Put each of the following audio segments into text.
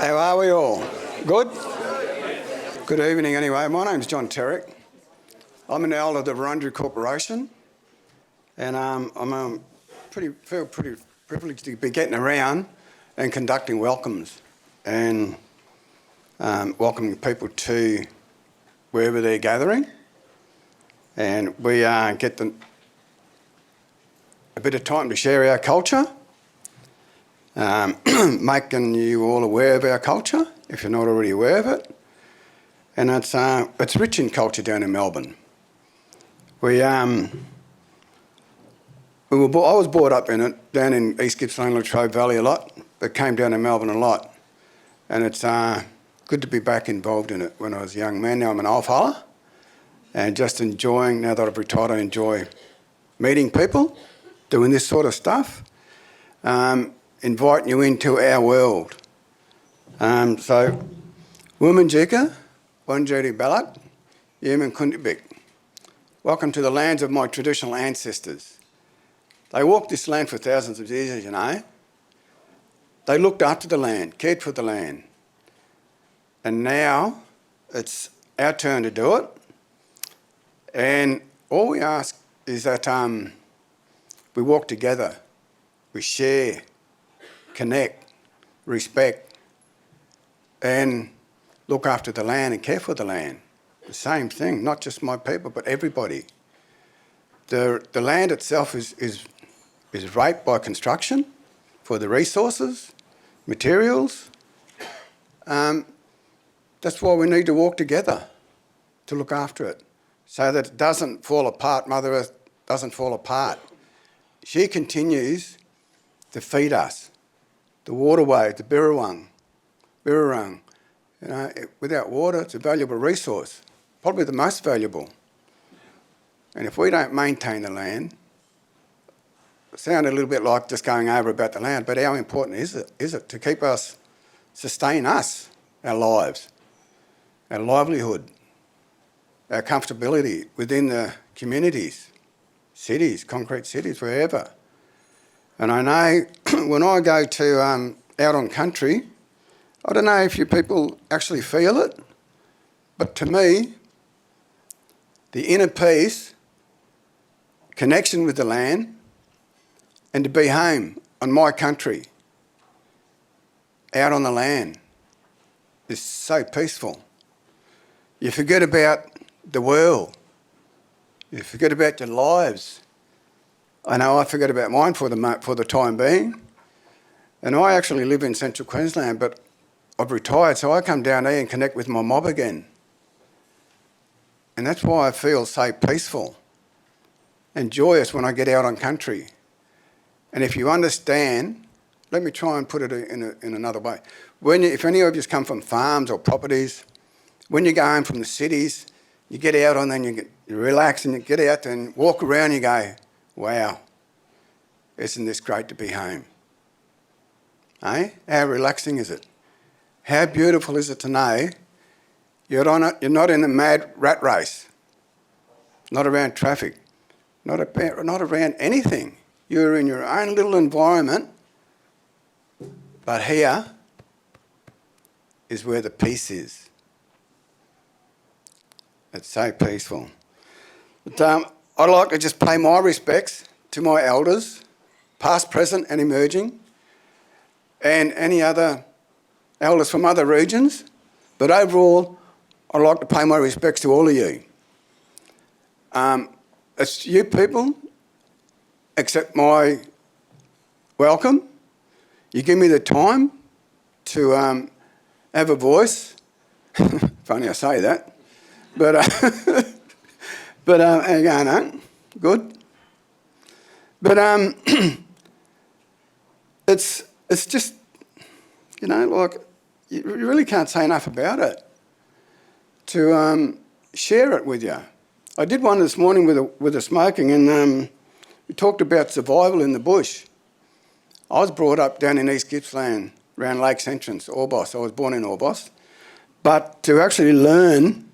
How are we all? Good? Good evening anyway. My name's John Terrick. I'm an elder of the Wurundjeri Corporation, and feel pretty privileged to be getting around and conducting welcomes and welcoming people to wherever they're gathering. And we get a bit of time to share our culture, making you all aware of our culture, if you're not already aware of it. And it's rich in culture down in Melbourne. I was brought up in it, down in East Gippsland, Latrobe Valley a lot, but came down to Melbourne a lot. And it's good to be back involved in it. When I was a young man, now I'm an old fella, and just enjoying, now that I've retired, I enjoy meeting people, doing this sort of stuff, inviting you into our world. So, Wominjeka, Wanjeri Balak, Yemen Kundibik. Welcome to the lands of my traditional ancestors. They walked this land for thousands of years, you know. They looked after the land, cared for the land. And now it's our turn to do it. And all we ask is that we walk together, we share, connect, respect, and look after the land and care for the land. The same thing, not just my people, but everybody. The land itself is raped by construction for the resources, materials. That's why we need to walk together to look after it, so that it doesn't fall apart, Mother Earth doesn't fall apart. She continues to feed us. The waterway, the Birrarung. You know, without water, it's a valuable resource, probably the most valuable. And if we don't maintain the land, it sounded a little bit like just going over about the land, but how important is it to keep us, sustain us, our lives, our livelihood, our comfortability within the communities, cities, concrete cities, wherever. And I know when I go to out on country, I don't know if you people actually feel it, but to me, the inner peace, connection with the land, and to be home on my country, out on the land, is so peaceful. You forget about the world. You forget about your lives. I know I forget about mine for the time being. And I actually live in central Queensland, but I've retired, so I come down here and connect with my mob again. And that's why I feel so peaceful and joyous when I get out on country. And if you understand, let me try and put it in another way. If any of you come from farms or properties, when you go home from the cities, you get out and then you relax and you get out and walk around and you go, wow, isn't this great to be home? Eh? How relaxing is it? How beautiful is it to know you're not in a mad rat race, not around traffic, not around anything. You're in your own little environment, but here is where the peace is. It's so peaceful. But, I'd like to just pay my respects to my elders, past, present and emerging, and any other elders from other regions. But overall, I'd like to pay my respects to all of you. It's you people accept my welcome. You give me the time to have a voice. Funny I say that. But again, good. But it's just, you know, like, you really can't say enough about it. To share it with you. I did one this morning with a smoking, and we talked about survival in the bush. I was brought up down in East Gippsland, around Lakes Entrance, Orbost. I was born in Orbost. But to actually learn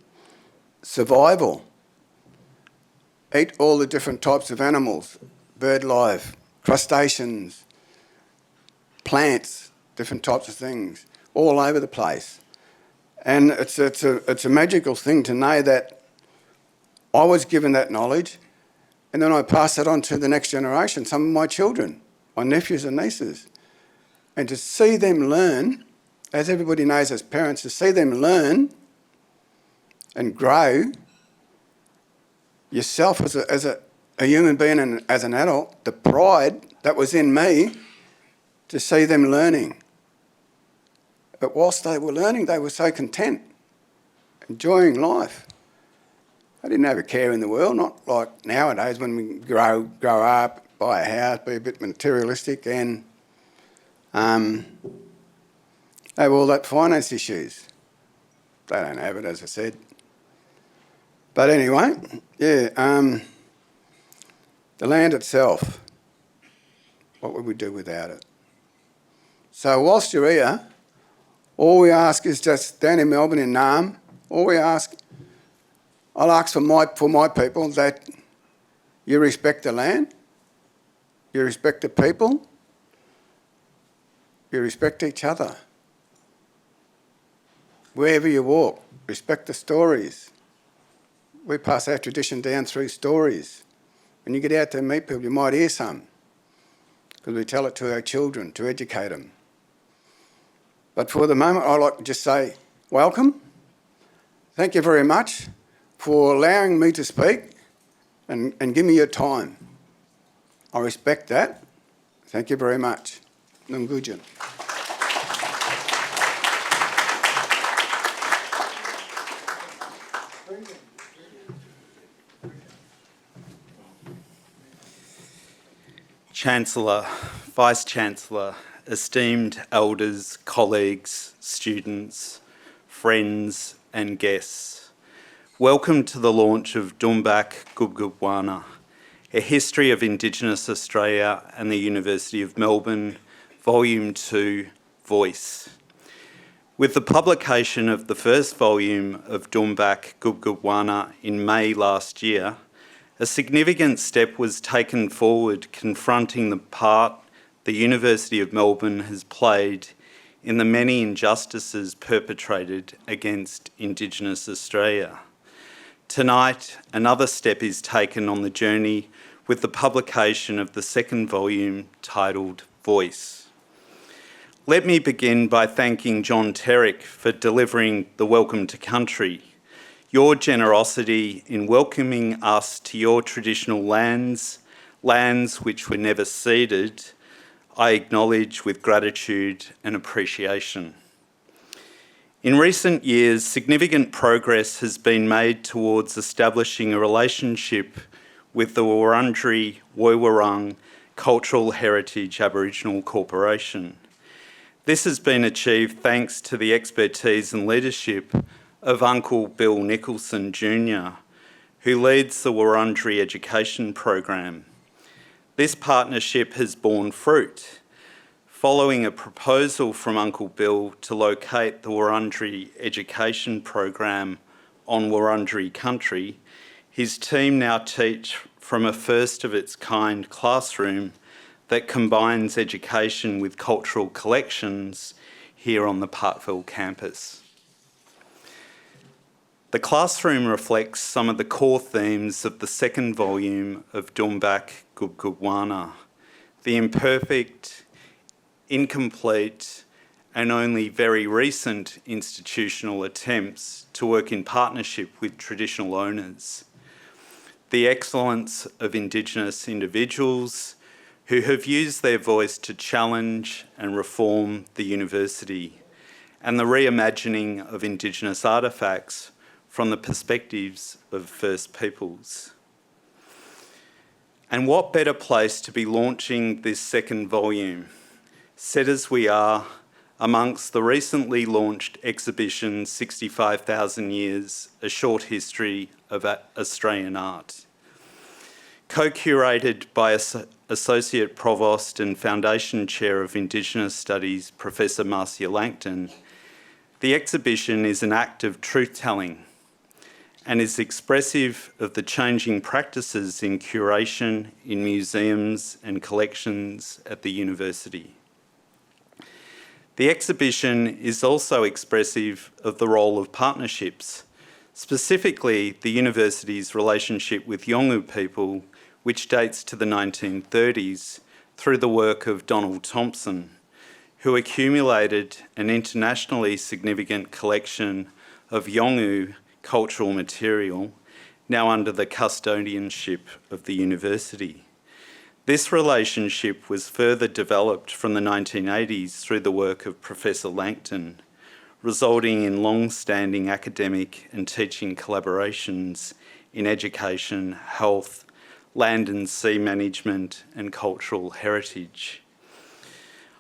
survival, eat all the different types of animals, bird life, crustaceans, plants, different types of things, all over the place. And it's a magical thing to know that I was given that knowledge, and then I pass it on to the next generation, some of my children, my nephews and nieces. And to see them learn, as everybody knows as parents, to see them learn and grow yourself as a human being and as an adult, the pride that was in me to see them learning. But whilst they were learning, they were so content, enjoying life. They didn't have a care in the world, not like nowadays when we grow up, buy a house, be a bit materialistic and have all that finance issues. They don't have it, as I said. But anyway, yeah, the land itself, what would we do without it? So whilst you're here, all we ask is just down in Melbourne in Naarm, I'll ask for my people that you respect the land, you respect the people, you respect each other. Wherever you walk, respect the stories. We pass our tradition down through stories. When you get out there and meet people, you might hear some, because we tell it to our children to educate them. But for the moment, I'd like to just say welcome. Thank you very much for allowing me to speak and give me your time. I respect that. Thank you very much. Ngujin. Chancellor, Vice-Chancellor, esteemed elders, colleagues, students, friends and guests, welcome to the launch of Dhoombak Goobgoowana, A History of Indigenous Australia and the University of Melbourne, Volume 2, Voice. With the publication of the first volume of Dhoombak Goobgoowana in May last year, a significant step was taken forward confronting the part the University of Melbourne has played in the many injustices perpetrated against Indigenous Australia. Tonight, another step is taken on the journey with the publication of the second volume titled Voice. Let me begin by thanking John Terrick for delivering the Welcome to Country. Your generosity in welcoming us to your traditional lands which were never ceded, I acknowledge with gratitude and appreciation. In recent years, significant progress has been made towards establishing a relationship with the Wurundjeri Woiwurrung Cultural Heritage Aboriginal Corporation. This has been achieved thanks to the expertise and leadership of Uncle Bill Nicholson Jr., who leads the Wurundjeri Education Program. This partnership has borne fruit. Following a proposal from Uncle Bill to locate the Wurundjeri Education Program on Wurundjeri country, his team now teach from a first-of-its-kind classroom that combines education with cultural collections here on the Parkville campus. The classroom reflects some of the core themes of the second volume of Dhoombak Goobgoowana, the imperfect, incomplete, and only very recent institutional attempts to work in partnership with traditional owners, the excellence of Indigenous individuals who have used their voice to challenge and reform the university, and the reimagining of Indigenous artefacts from the perspectives of First Peoples. And what better place to be launching this second volume, set as we are amongst the recently launched exhibition 65,000 Years, A Short History of Australian Art. Co-curated by Associate Provost and Foundation Chair of Indigenous Studies, Professor Marcia Langton, the exhibition is an act of truth-telling and is expressive of the changing practices in curation in museums and collections at the university. The exhibition is also expressive of the role of partnerships, specifically the university's relationship with Yolngu people, which dates to the 1930s through the work of Donald Thompson, who accumulated an internationally significant collection of Yolngu cultural material, now under the custodianship of the university. This relationship was further developed from the 1980s through the work of Professor Langton, resulting in long-standing academic and teaching collaborations in education, health, land and sea management, and cultural heritage.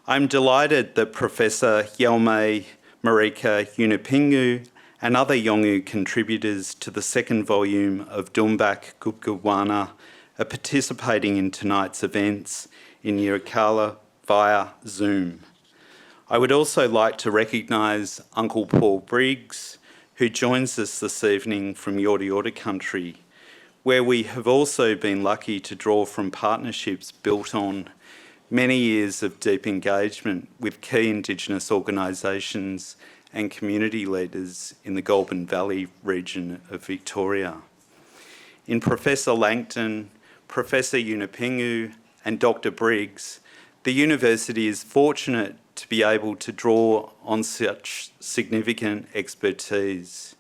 I'm delighted that Professor Yalmay Marika Yunupingu and other Yolngu contributors to the second volume of Dhoombak Goobgoowana are participating in tonight's events in Yirrkala via Zoom. I would also like to recognise Uncle Paul Briggs, who joins us this evening from Yorta Yorta country, where we have also been lucky to draw from partnerships built on many years of deep engagement with key Indigenous organisations and community leaders in the Goulburn Valley region of Victoria. In Professor Langton, Professor Yunupingu and Dr Briggs, the university is fortunate to be able to draw on such significant expertise.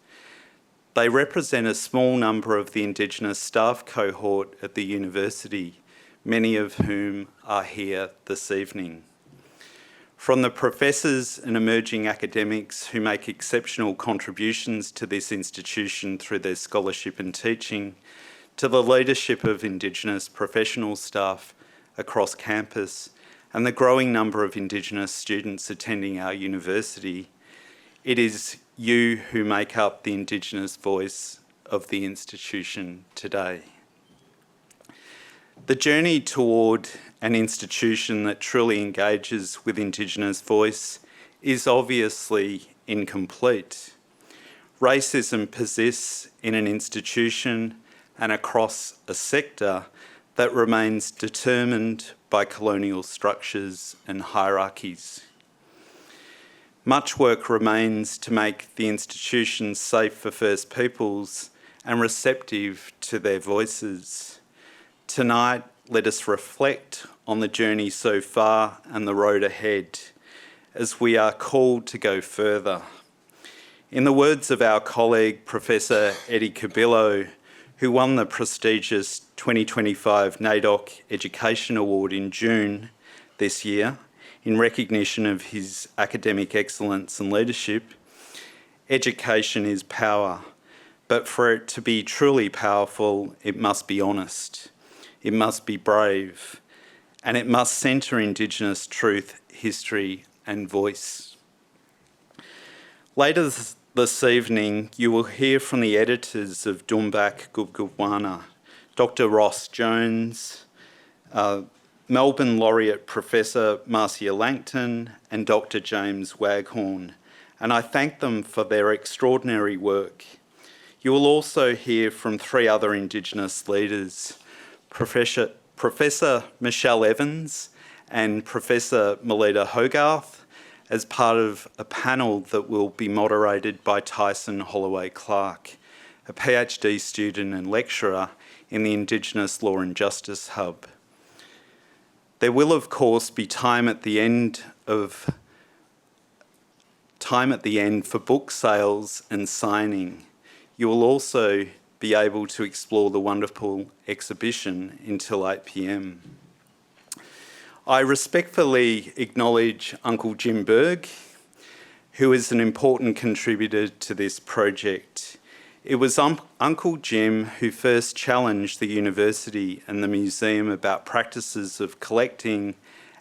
They represent a small number of the Indigenous staff cohort at the university, many of whom are here this evening. From the professors and emerging academics who make exceptional contributions to this institution through their scholarship and teaching, to the leadership of Indigenous professional staff across campus and the growing number of Indigenous students attending our university, it is you who make up the Indigenous voice of the institution today. The journey toward an institution that truly engages with Indigenous voice is obviously incomplete. Racism persists in an institution and across a sector that remains determined by colonial structures and hierarchies. Much work remains to make the institution safe for First Peoples and receptive to their voices. Tonight, let us reflect on the journey so far and the road ahead, as we are called to go further. In the words of our colleague, Professor Eddie Cabillo, who won the prestigious 2025 NAIDOC Education Award in June this year, in recognition of his academic excellence and leadership, education is power, but for it to be truly powerful, it must be honest, it must be brave, and it must centre Indigenous truth, history and voice. Later this evening, you will hear from the editors of Dhoombak Goobgoowana, Dr Ross Jones, Melbourne Laureate Professor Marcia Langton and Dr James Waghorne, and I thank them for their extraordinary work. You will also hear from three other Indigenous leaders, Professor Michelle Evans and Professor Melitta Hogarth, as part of a panel that will be moderated by Tyson Holloway-Clarke, a PhD student and lecturer in the Indigenous Law and Justice Hub. There will, of course, be time at the end for book sales and signing. You will also be able to explore the wonderful exhibition until 8 p.m. I respectfully acknowledge Uncle Jim Berg, who is an important contributor to this project. It was Uncle Jim who first challenged the university and the museum about practices of collecting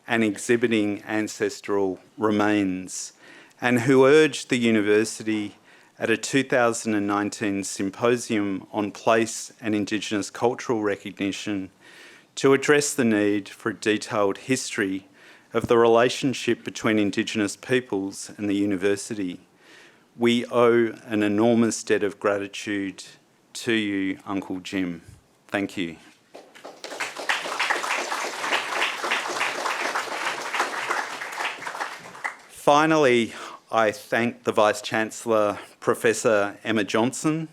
and exhibiting ancestral remains, and who urged the university at a 2019 symposium on place and Indigenous cultural recognition to address the need for a detailed history of the relationship between Indigenous peoples and the university. We owe an enormous debt of gratitude to you, Uncle Jim. Thank you. Finally, I thank the Vice-Chancellor, Professor Emma Johnston.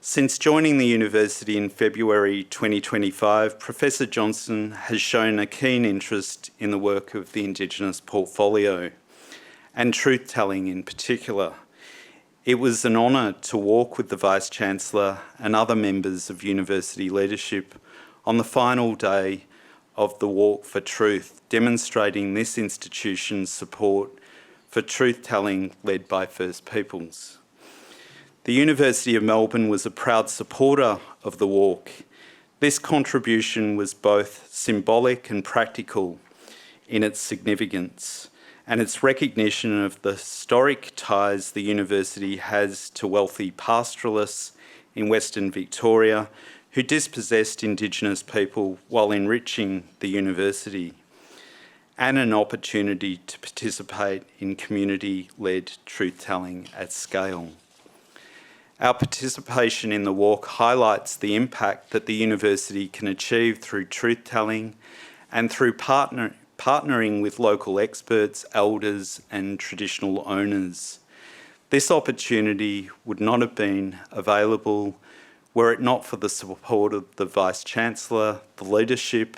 Since joining the university in February 2025, Professor Johnston has shown a keen interest in the work of the Indigenous portfolio and truth-telling in particular. It was an honour to walk with the Vice-Chancellor and other members of university leadership on the final day of the Walk for Truth, demonstrating this institution's support for truth-telling led by First Peoples. The University of Melbourne was a proud supporter of the walk. This contribution was both symbolic and practical in its significance and its recognition of the historic ties the university has to wealthy pastoralists in Western Victoria who dispossessed Indigenous people while enriching the university, and an opportunity to participate in community-led truth-telling at scale. Our participation in the walk highlights the impact that the university can achieve through truth-telling and through partnering with local experts, elders and traditional owners. This opportunity would not have been available were it not for the support of the Vice-Chancellor, the leadership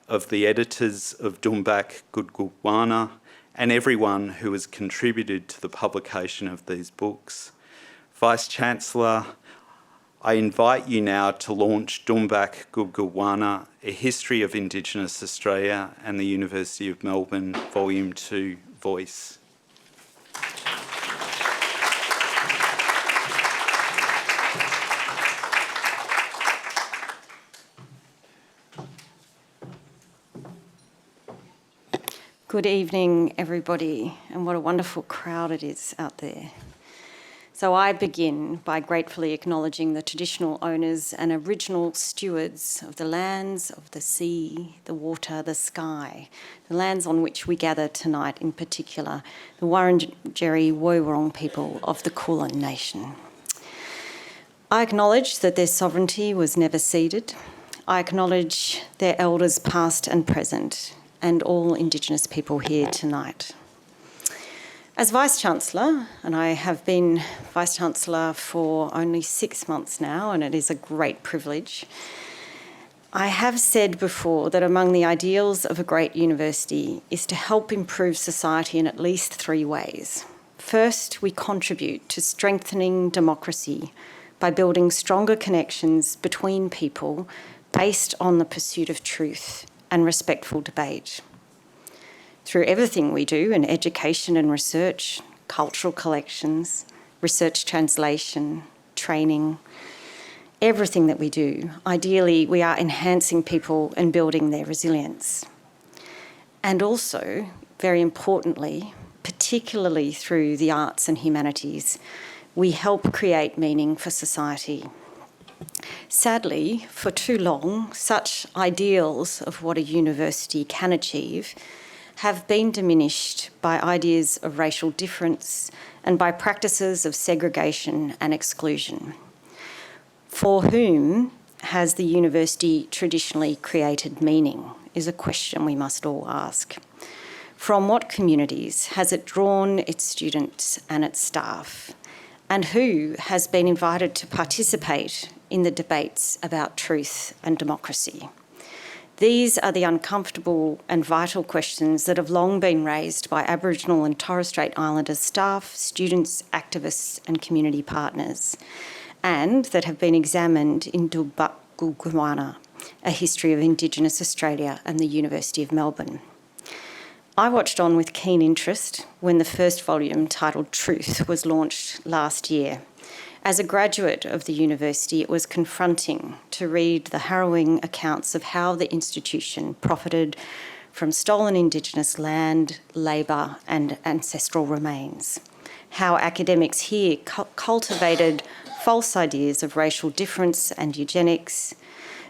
of the editors of Dhoombak Goobgoowana and everyone who has contributed to the publication of these books. Vice-Chancellor, I invite you now to launch Dhoombak Goobgoowana, A History of Indigenous Australia and the University of Melbourne, Volume 2, Voice. Good evening, everybody, and what a wonderful crowd it is out there. So I begin by gratefully acknowledging the traditional owners and original stewards of the lands, of the sea, the water, the sky, the lands on which we gather tonight in particular, the Wurundjeri Woiwurrung people of the Kulin Nation. I acknowledge that their sovereignty was never ceded. I acknowledge their elders past and present, and all Indigenous people here tonight. As Vice-Chancellor, and I have been Vice-Chancellor for only 6 months now, and it is a great privilege, I have said before that among the ideals of a great university is to help improve society in at least 3 ways. First, we contribute to strengthening democracy by building stronger connections between people based on the pursuit of truth and respectful debate. Through everything we do in education and research, cultural collections, research translation, training, everything that we do, ideally we are enhancing people and building their resilience. And also, very importantly, particularly through the arts and humanities, we help create meaning for society. Sadly, for too long, such ideals of what a university can achieve have been diminished by ideas of racial difference and by practices of segregation and exclusion. For whom has the university traditionally created meaning is a question we must all ask. From what communities has it drawn its students and its staff? And who has been invited to participate in the debates about truth and democracy? These are the uncomfortable and vital questions that have long been raised by Aboriginal and Torres Strait Islander staff, students, activists and community partners, and that have been examined in Dhoombak Goobgoowana, A History of Indigenous Australia and the University of Melbourne. I watched on with keen interest when the first volume, titled Truth, was launched last year. As a graduate of the university, it was confronting to read the harrowing accounts of how the institution profited from stolen Indigenous land, labour and ancestral remains. How academics here cultivated false ideas of racial difference and eugenics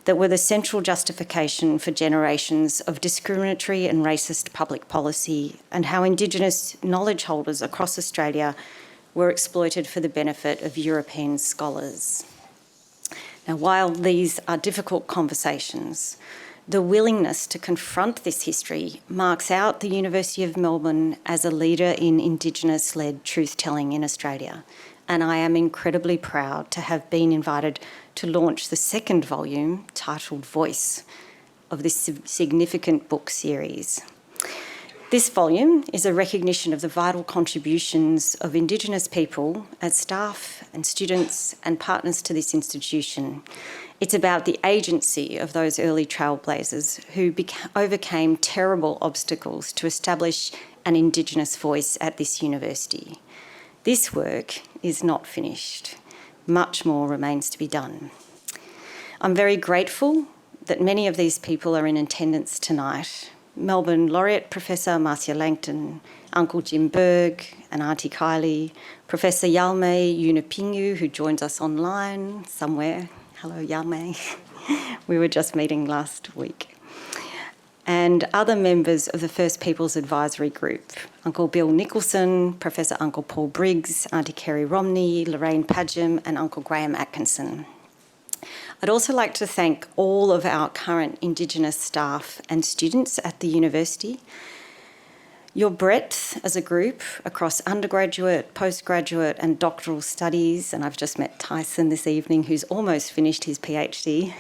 that were the central justification for generations of discriminatory and racist public policy, and how Indigenous knowledge holders across Australia were exploited for the benefit of European scholars. Now, while these are difficult conversations, The willingness to confront this history marks out the University of Melbourne as a leader in Indigenous-led truth-telling in Australia, and I am incredibly proud to have been invited to launch the second volume, titled Voice, of this significant book series. This volume is a recognition of the vital contributions of Indigenous people as staff and students and partners to this institution. It's about the agency of those early trailblazers who overcame terrible obstacles to establish an Indigenous voice at this university. This work is not finished. Much more remains to be done. I'm very grateful that many of these people are in attendance tonight. Melbourne Laureate Professor Marcia Langton, Uncle Jim Berg and Auntie Kylie, Professor Yalme Yunupingu, who joins us online somewhere. Hello, Yalme. We were just meeting last week. And other members of the First Peoples Advisory Group, Uncle Bill Nicholson, Professor Uncle Paul Briggs, Auntie Kerry Romney, Lorraine Padgham and Uncle Graham Atkinson. I'd also like to thank all of our current Indigenous staff and students at the university. Your breadth as a group across undergraduate, postgraduate and doctoral studies, and I've just met Tyson this evening who's almost finished his PhD.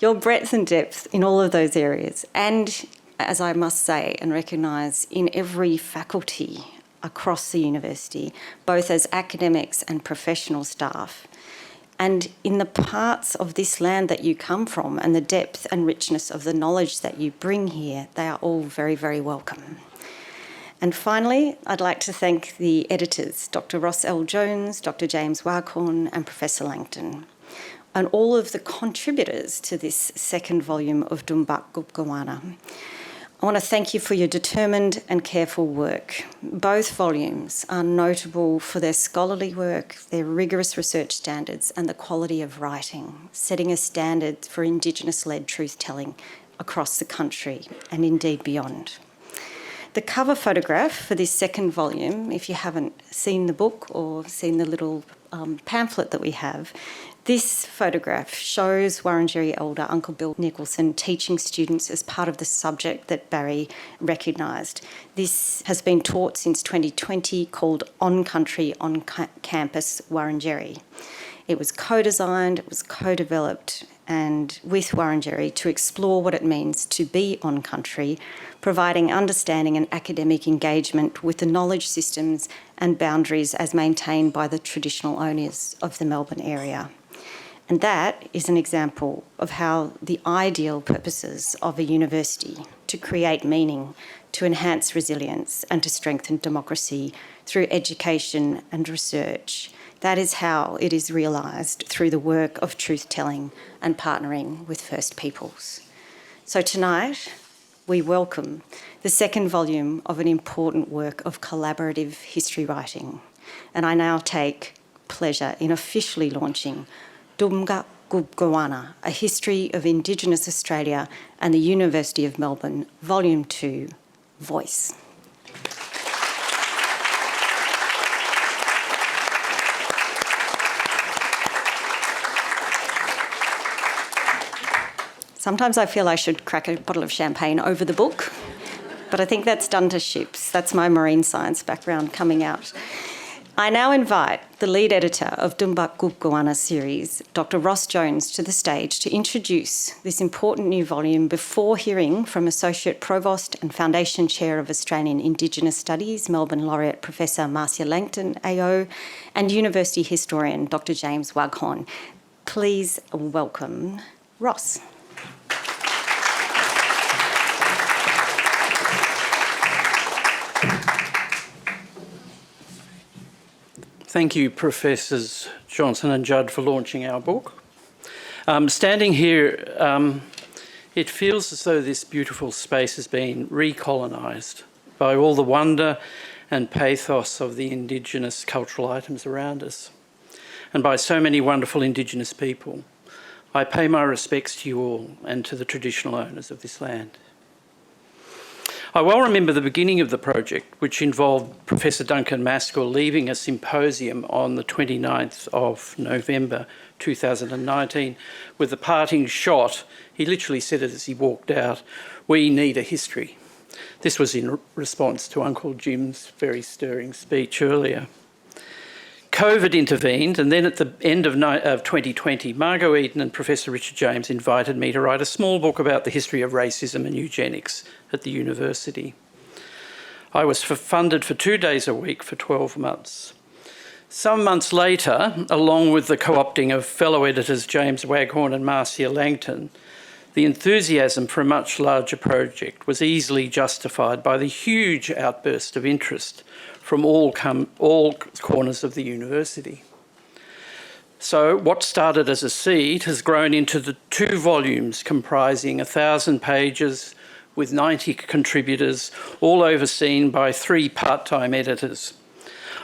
Your breadth and depth in all of those areas, and as I must say and recognise, in every faculty across the university, both as academics and professional staff, and in the parts of this land that you come from and the depth and richness of the knowledge that you bring here, they are all very, very welcome. And finally, I'd like to thank the editors, Dr. Ross L. Jones, Dr. James Waghorne and Professor Langton, and all of the contributors to this second volume of Dhoombak Goobgoowana. I want to thank you for your determined and careful work. Both volumes are notable for their scholarly work, their rigorous research standards and the quality of writing, setting a standard for Indigenous-led truth-telling across the country and indeed beyond. The cover photograph for this second volume, if you haven't seen the book or seen the little pamphlet that we have, this photograph shows Wurundjeri elder Uncle Bill Nicholson teaching students as part of the subject that Barry recognised. This has been taught since 2020, called On Country, On Campus Wurundjeri. It was co-designed, it was co-developed and with Wurundjeri to explore what it means to be on country, providing understanding and academic engagement with the knowledge systems and boundaries as maintained by the traditional owners of the Melbourne area. And that is an example of how the ideal purposes of a university to create meaning, to enhance resilience and to strengthen democracy through education and research. That is how it is realised through the work of truth-telling and partnering with First Peoples. So tonight, we welcome the second volume of an important work of collaborative history writing. And I now take pleasure in officially launching Dhoombak Goobgoowana, A History of Indigenous Australia and the University of Melbourne, Volume 2, Voice. Sometimes I feel I should crack a bottle of champagne over the book, but I think that's done to ships. That's my marine science background coming out. I now invite the lead editor of Dhoombak Goobgoowana series, Dr. Ross Jones, to the stage to introduce this important new volume before hearing from Associate Provost and Foundation Chair of Australian Indigenous Studies, Melbourne Laureate Professor Marcia Langton, AO, and University Historian Dr. James Waghorne. Please welcome Ross. Thank you, Professors Johnston and Judd, for launching our book. Standing here, it feels as though this beautiful space has been recolonised by all the wonder and pathos of the Indigenous cultural items around us, and by so many wonderful Indigenous people. I pay my respects to you all and to the traditional owners of this land. I well remember the beginning of the project, which involved Professor Duncan Maskell leaving a symposium on the 29th of November 2019 with the parting shot. He literally said it as he walked out, "We need a history." This was in response to Uncle Jim's very stirring speech earlier. COVID intervened, and then at the end of 2020, Margot Eden and Professor Richard James invited me to write a small book about the history of racism and eugenics at the university. I was funded for 2 days a week for 12 months. Some months later, along with the co-opting of fellow editors James Waghorne and Marcia Langton, the enthusiasm for a much larger project was easily justified by the huge outburst of interest from all corners of the university. So what started as a seed has grown into the 2 volumes comprising 1,000 pages with 90 contributors, all overseen by 3 part-time editors.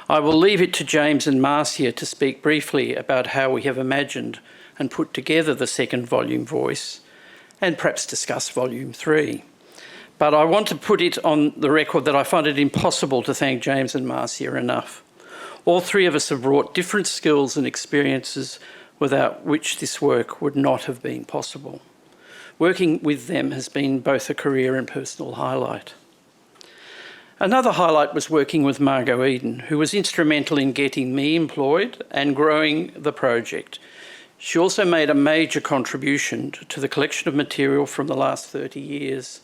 I will leave it to James and Marcia to speak briefly about how we have imagined and put together the 2nd volume voice, and perhaps discuss volume 3. But I want to put it on the record that I find it impossible to thank James and Marcia enough. All 3 of us have brought different skills and experiences without which this work would not have been possible. Working with them has been both a career and personal highlight. Another highlight was working with Margot Eden, who was instrumental in getting me employed and growing the project. She also made a major contribution to the collection of material from the last 30 years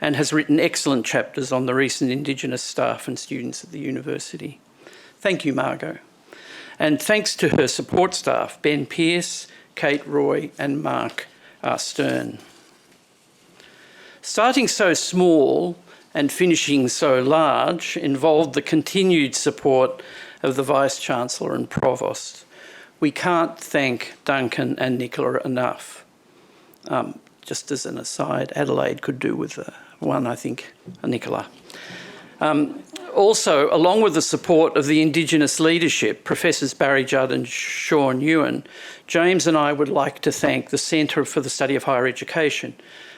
and has written excellent chapters on the recent Indigenous staff and students at the university. Thank you, Margot. And thanks to her support staff, Ben Pearce, Kate Roy and Mark Stern. Starting so small and finishing so large involved the continued support of the Vice-Chancellor and Provost. We can't thank Duncan and Nicola enough. Just as an aside, Adelaide could do with one, I think, Nicola. Also, along with the support of the Indigenous leadership, Professors Barry Judd and Sean Ewan, James and I would like to thank the Centre for the Study of Higher Education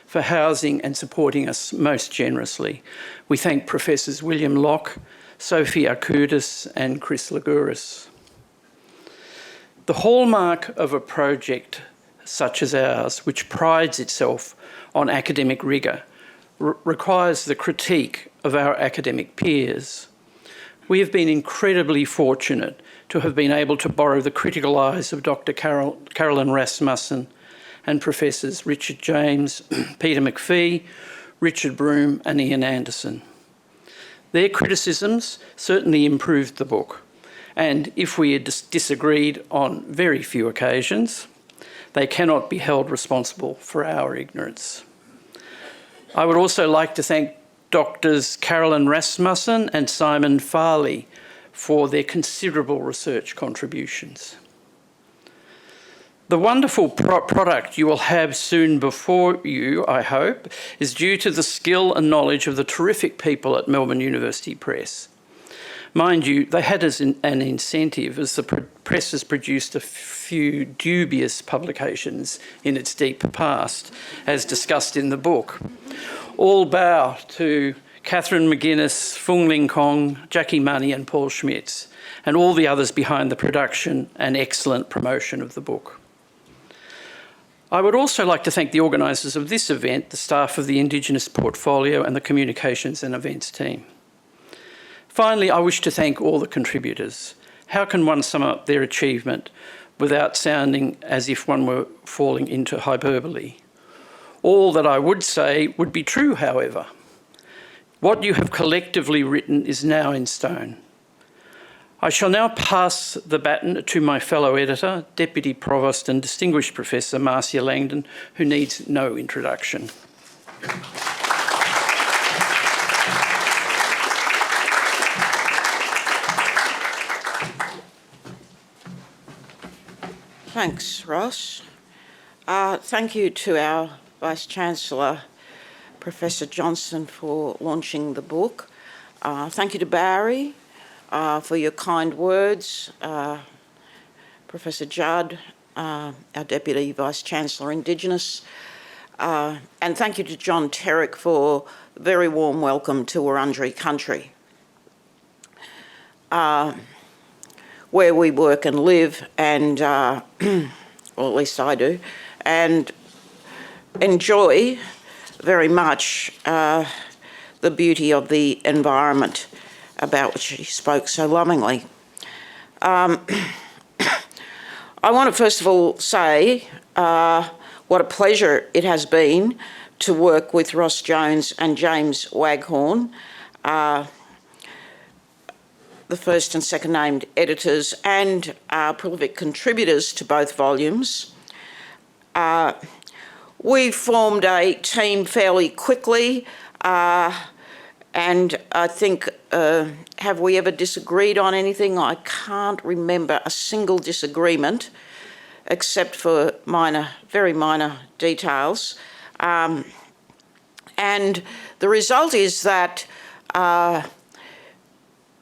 for housing and supporting us most generously. We thank Professors William Locke, Sophie Arkoudis and Chris Laguris. The hallmark of a project such as ours, which prides itself on academic rigour, requires the critique of our academic peers. We have been incredibly fortunate to have been able to borrow the critical eyes of Dr. Carolyn Rasmussen and Professors Richard James, Peter McPhee, Richard Broome and Ian Anderson. Their criticisms certainly improved the book, and if we had disagreed on very few occasions, they cannot be held responsible for our ignorance. I would also like to thank Doctors Carolyn Rasmussen and Simon Farley for their considerable research contributions. The wonderful product you will have soon before you, I hope, is due to the skill and knowledge of the terrific people at Melbourne University Press. Mind you, they had as an incentive as the press has produced a few dubious publications in its deep past, as discussed in the book. All bow to Catherine McGuinness, Fung Ling Kong, Jackie Money and Paul Schmitz, and all the others behind the production and excellent promotion of the book. I would also like to thank the organisers of this event, the staff of the Indigenous Portfolio and the Communications and Events team. Finally, I wish to thank all the contributors. How can one sum up their achievement without sounding as if one were falling into hyperbole? All that I would say would be true, however. What you have collectively written is now in stone. I shall now pass the baton to my fellow editor, Deputy Provost and Distinguished Professor Marcia Langton, who needs no introduction. Thanks, Ross. Thank you to our Vice-Chancellor, Professor Johnston, for launching the book. Thank you to Barry for your kind words. Professor Judd, our Deputy Vice-Chancellor Indigenous, And thank you to John Terrick for a very warm welcome to Wurundjeri country, where we work and live, and well, at least I do, and enjoy very much the beauty of the environment about which he spoke so lovingly. I want to first of all say what a pleasure it has been to work with Ross Jones and James Waghorne, the first and second named editors and prolific contributors to both volumes. We formed a team fairly quickly, and I think, have we ever disagreed on anything? I can't remember a single disagreement, except for very minor details. And the result is that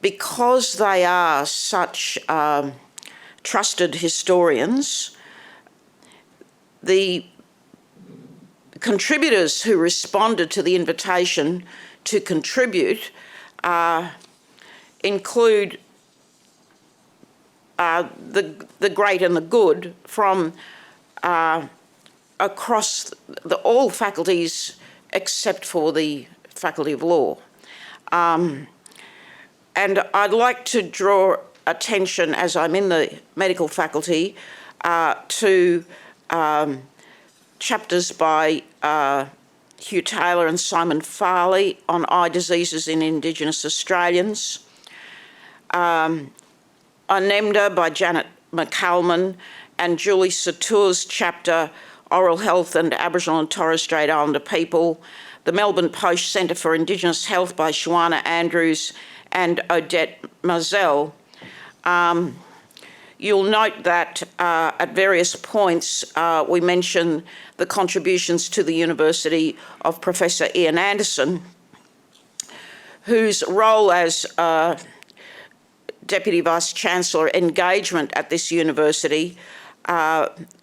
because they are such trusted historians, the contributors who responded to the invitation to contribute include the great and the good from across all faculties except for the Faculty of Law. And I'd like to draw attention, as I'm in the medical faculty, to chapters by Hugh Taylor and Simon Farley on eye diseases in Indigenous Australians, Anemda by Janet McCalman, and Julie Satour's chapter Oral Health and Aboriginal and Torres Strait Islander People, the Melbourne Post Centre for Indigenous Health by Shawana Andrews and Odette Mazel. You'll note that at various points we mention the contributions to the University of Professor Ian Anderson, whose role as Deputy Vice-Chancellor engagement at this university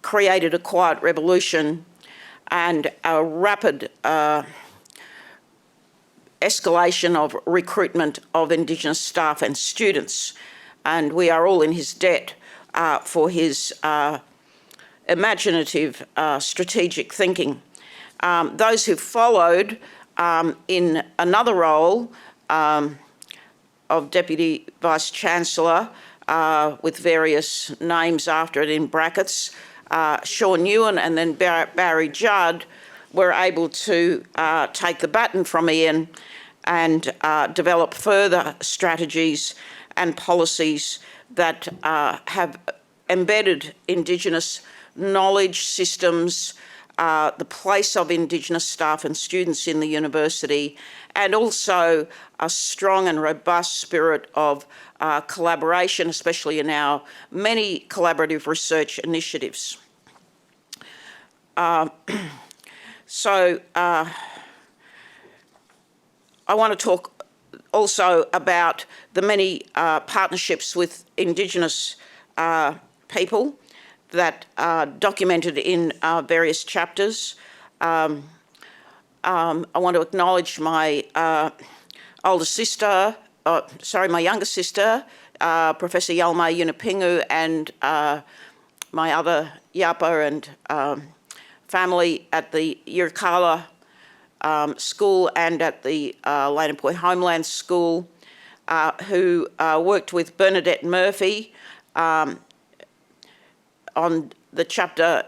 created a quiet revolution and a rapid escalation of recruitment of Indigenous staff and students. And we are all in his debt for his imaginative, strategic thinking. Those who followed in another role of Deputy Vice-Chancellor with various names after it in brackets, Sean Ewan and then Barry Judd, were able to take the baton from Ian and develop further strategies and policies that have embedded Indigenous knowledge systems, the place of Indigenous staff and students in the university, and also a strong and robust spirit of collaboration, especially in our many collaborative research initiatives. So I want to talk also about the many partnerships with Indigenous people that are documented in various chapters. I want to acknowledge my my younger sister, Professor Yalmay Yunupingu, and my other Yapa and family at the Yirrkala School and at the Lanapoi Homeland School, who worked with Bernadette Murphy on the chapter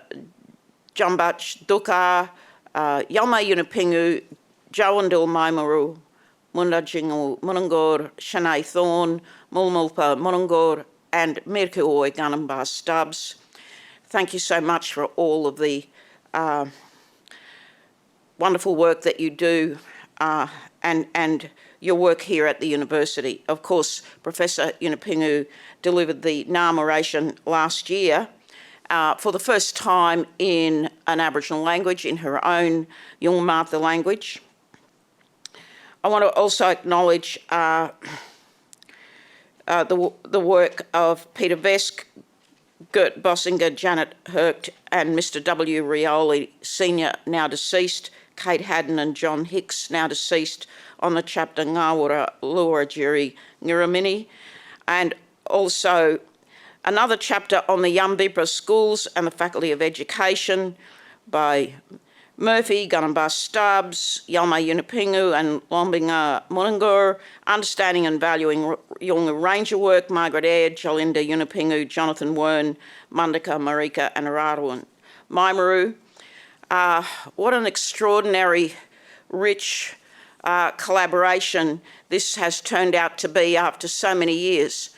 Jumbach Duka, Yalmay Yunupingu, Jawandil Maimuru, Mundajingu Munungor, Shanae Thorne, Mulmulpa Munungor, and Mirkuoi Ganamba Stubbs. Thank you so much for all of the wonderful work that you do and your work here at the university. Of course, Professor Yunupingu delivered the Ngā oration last year for the first time in an Aboriginal language, in her own Yulmartha language. I want to also acknowledge the work of Peter Vesk, Gert Bossinger, Janet Herkt, and Mr. W. Rioli, Senior, now deceased, Kate Haddon and John Hicks, now deceased, on the chapter Ngawura Luarajiri Ngiramini, and also another chapter on the Yambibra schools and the Faculty of Education by Murphy, Gunnabar Stubbs, Yalma Yunipingu and Lombinga Munungur, Understanding and Valuing Yolngu Ranger Work, Margaret Aird, Jolinda Yunipingu, Jonathan Wern, Mundaka, Marika and Araruan Maimaru. What an extraordinary, rich collaboration this has turned out to be after so many years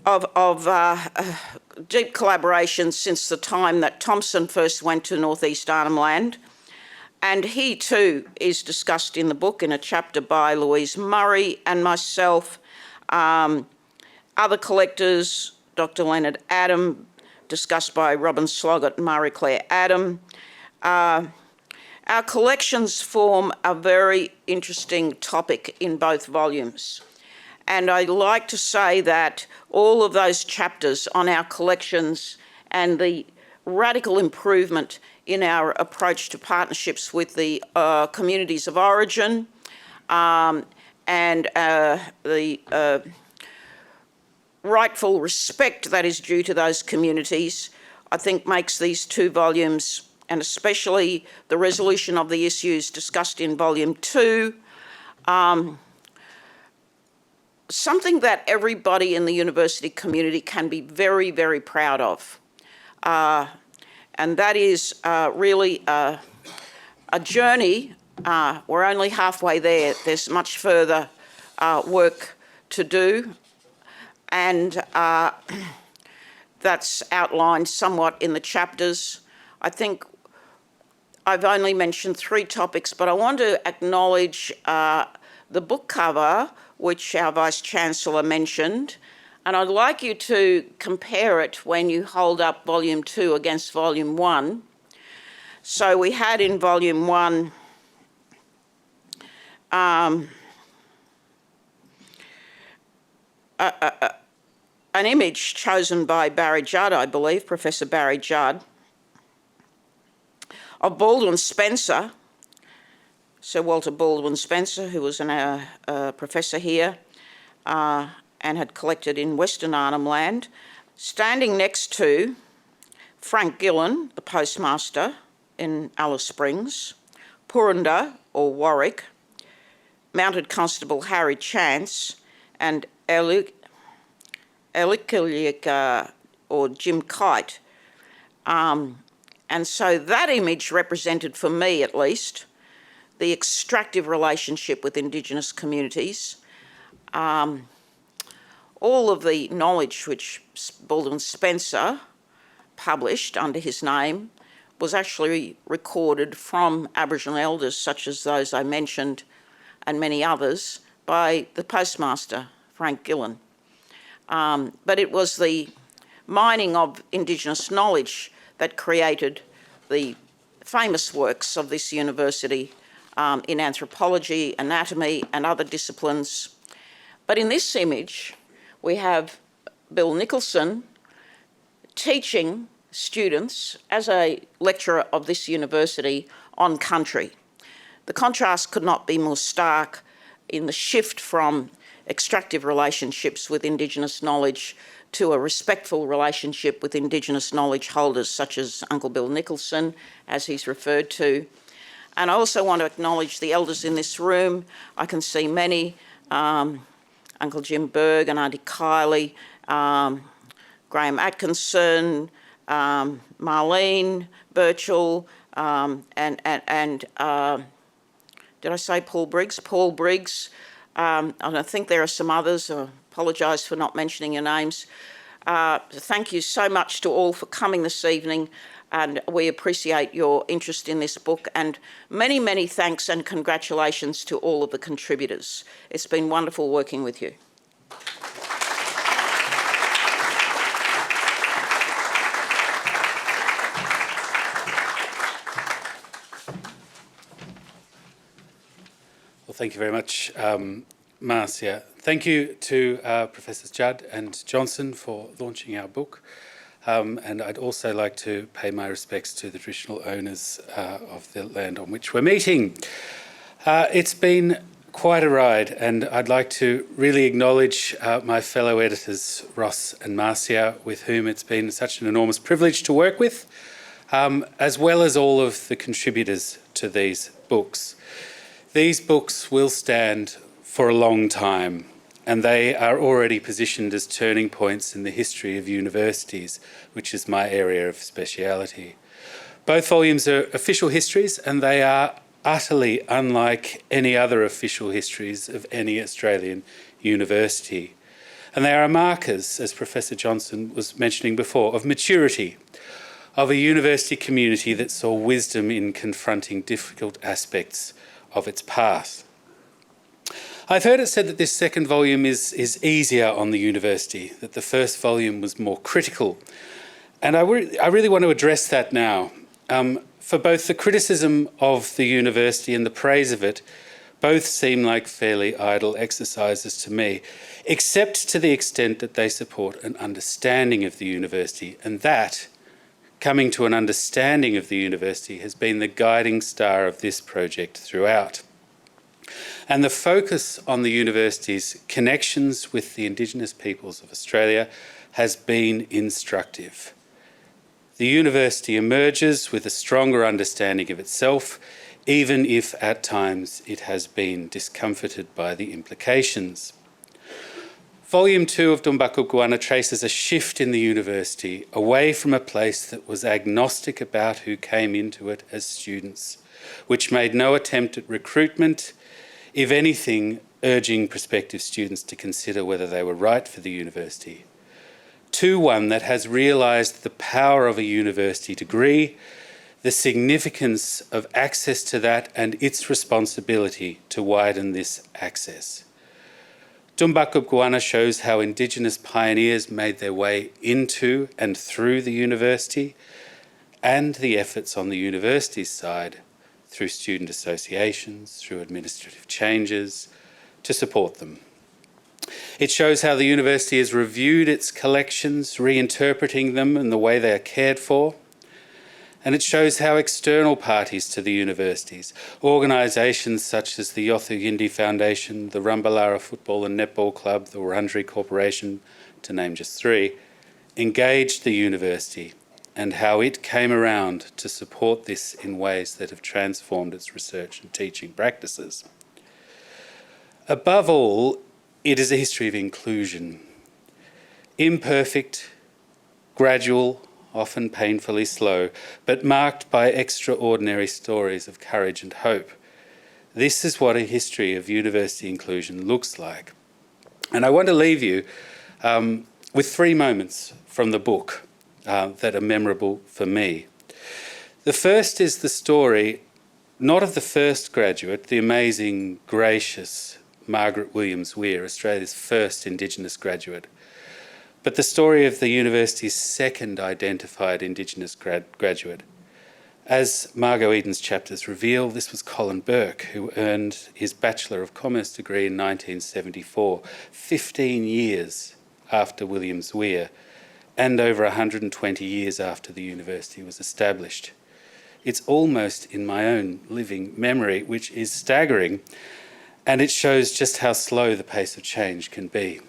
of deep collaboration since the time that Thompson first went to North East Arnhem Land. And he too is discussed in the book in a chapter by Louise Murray and myself. Other collectors, Dr. Leonard Adam, discussed by Robin Sloggett and Marie-Claire Adam. Our collections form a very interesting topic in both volumes. And I'd like to say that all of those chapters on our collections and the radical improvement in our approach to partnerships with the communities of origin and the rightful respect that is due to those communities, I think makes these two volumes, and especially the resolution of the issues discussed in volume 2, something that everybody in the university community can be very, very proud of. And that is really a journey. We're only halfway there. There's much further work to do. And that's outlined somewhat in the chapters. I think I've only mentioned 3 topics, but I want to acknowledge the book cover, which our Vice-Chancellor mentioned, and I'd like you to compare it when you hold up Volume 2 against Volume 1. So we had in Volume 1 an image chosen by Barry Judd, I believe, Professor Barry Judd, of Baldwin Spencer, Sir Walter Baldwin Spencer, who was a professor here and had collected in Western Arnhem Land, standing next to Frank Gillen, the postmaster in Alice Springs, Purunda, or Warwick, Mounted Constable Harry Chance, and Elikilik, or Jim Kite. And so that image represented, for me at least, the extractive relationship with Indigenous communities. All of the knowledge which Baldwin Spencer published under his name was actually recorded from Aboriginal elders, such as those I mentioned and many others, by the postmaster, Frank Gillen. But it was the mining of Indigenous knowledge that created the famous works of this university in anthropology, anatomy, and other disciplines. But in this image, we have Bill Nicholson teaching students as a lecturer of this university on country. The contrast could not be more stark in the shift from extractive relationships with Indigenous knowledge to a respectful relationship with Indigenous knowledge holders such as Uncle Bill Nicholson, as he's referred to. And I also want to acknowledge the elders in this room. I can see many, Uncle Jim Berg and Auntie Kylie, Graham Atkinson, Marlene Birchall, and did I say Paul Briggs? Paul Briggs. And I think there are some others. I apologise for not mentioning your names. Thank you so much to all for coming this evening, and we appreciate your interest in this book, and many, many thanks and congratulations to all of the contributors. It's been wonderful working with you. Well, thank you very much, Marcia. Thank you to Professors Judd and Johnston for launching our book. And I'd also like to pay my respects to the traditional owners of the land on which we're meeting. It's been quite a ride, and I'd like to really acknowledge my fellow editors, Ross and Marcia, with whom it's been such an enormous privilege to work with, as well as all of the contributors to these books. These books will stand for a long time, and they are already positioned as turning points in the history of universities, which is my area of speciality. Both volumes are official histories, and they are utterly unlike any other official histories of any Australian university. And they are markers, as Professor Johnston was mentioning before, of maturity, of a university community that saw wisdom in confronting difficult aspects of its past. I've heard it said that this second volume is easier on the university, that the first volume was more critical. And I really want to address that now. For both the criticism of the university and the praise of it, both seem like fairly idle exercises to me, except to the extent that they support an understanding of the university. And that, coming to an understanding of the university, has been the guiding star of this project throughout. And the focus on the university's connections with the Indigenous peoples of Australia has been instructive. The university emerges with a stronger understanding of itself, even if at times it has been discomforted by the implications. Volume 2 of Dhoombak Goobgoowana traces a shift in the university away from a place that was agnostic about who came into it as students, which made no attempt at recruitment, if anything, urging prospective students to consider whether they were right for the university, to one that has realised the power of a university degree, the significance of access to that and its responsibility to widen this access. Dhoombak Goobgoowana shows how Indigenous pioneers made their way into and through the university, and the efforts on the university's side through student associations, through administrative changes, to support them. It shows how the university has reviewed its collections, reinterpreting them and the way they are cared for. And it shows how external parties to the universities, organisations such as the Yothu Yindi Foundation, the Rumbalara Football and Netball Club, the Wurundjeri Corporation, to name just three, engaged the university, and how it came around to support this in ways that have transformed its research and teaching practices. Above all, it is a history of inclusion. Imperfect, gradual, often painfully slow, but marked by extraordinary stories of courage and hope. This is what a history of university inclusion looks like. And I want to leave you with 3 moments from the book that are memorable for me. The first is the story, not of the first graduate, the amazing, gracious Margaret Williams-Weir, Australia's first Indigenous graduate, but the story of the university's second identified Indigenous graduate. As Margot Eden's chapters reveal, this was Colin Burke, who earned his Bachelor of Commerce degree in 1974, 15 years after Williams-Weir, and over 120 years after the university was established. It's almost in my own living memory, which is staggering, and it shows just how slow the pace of change can be.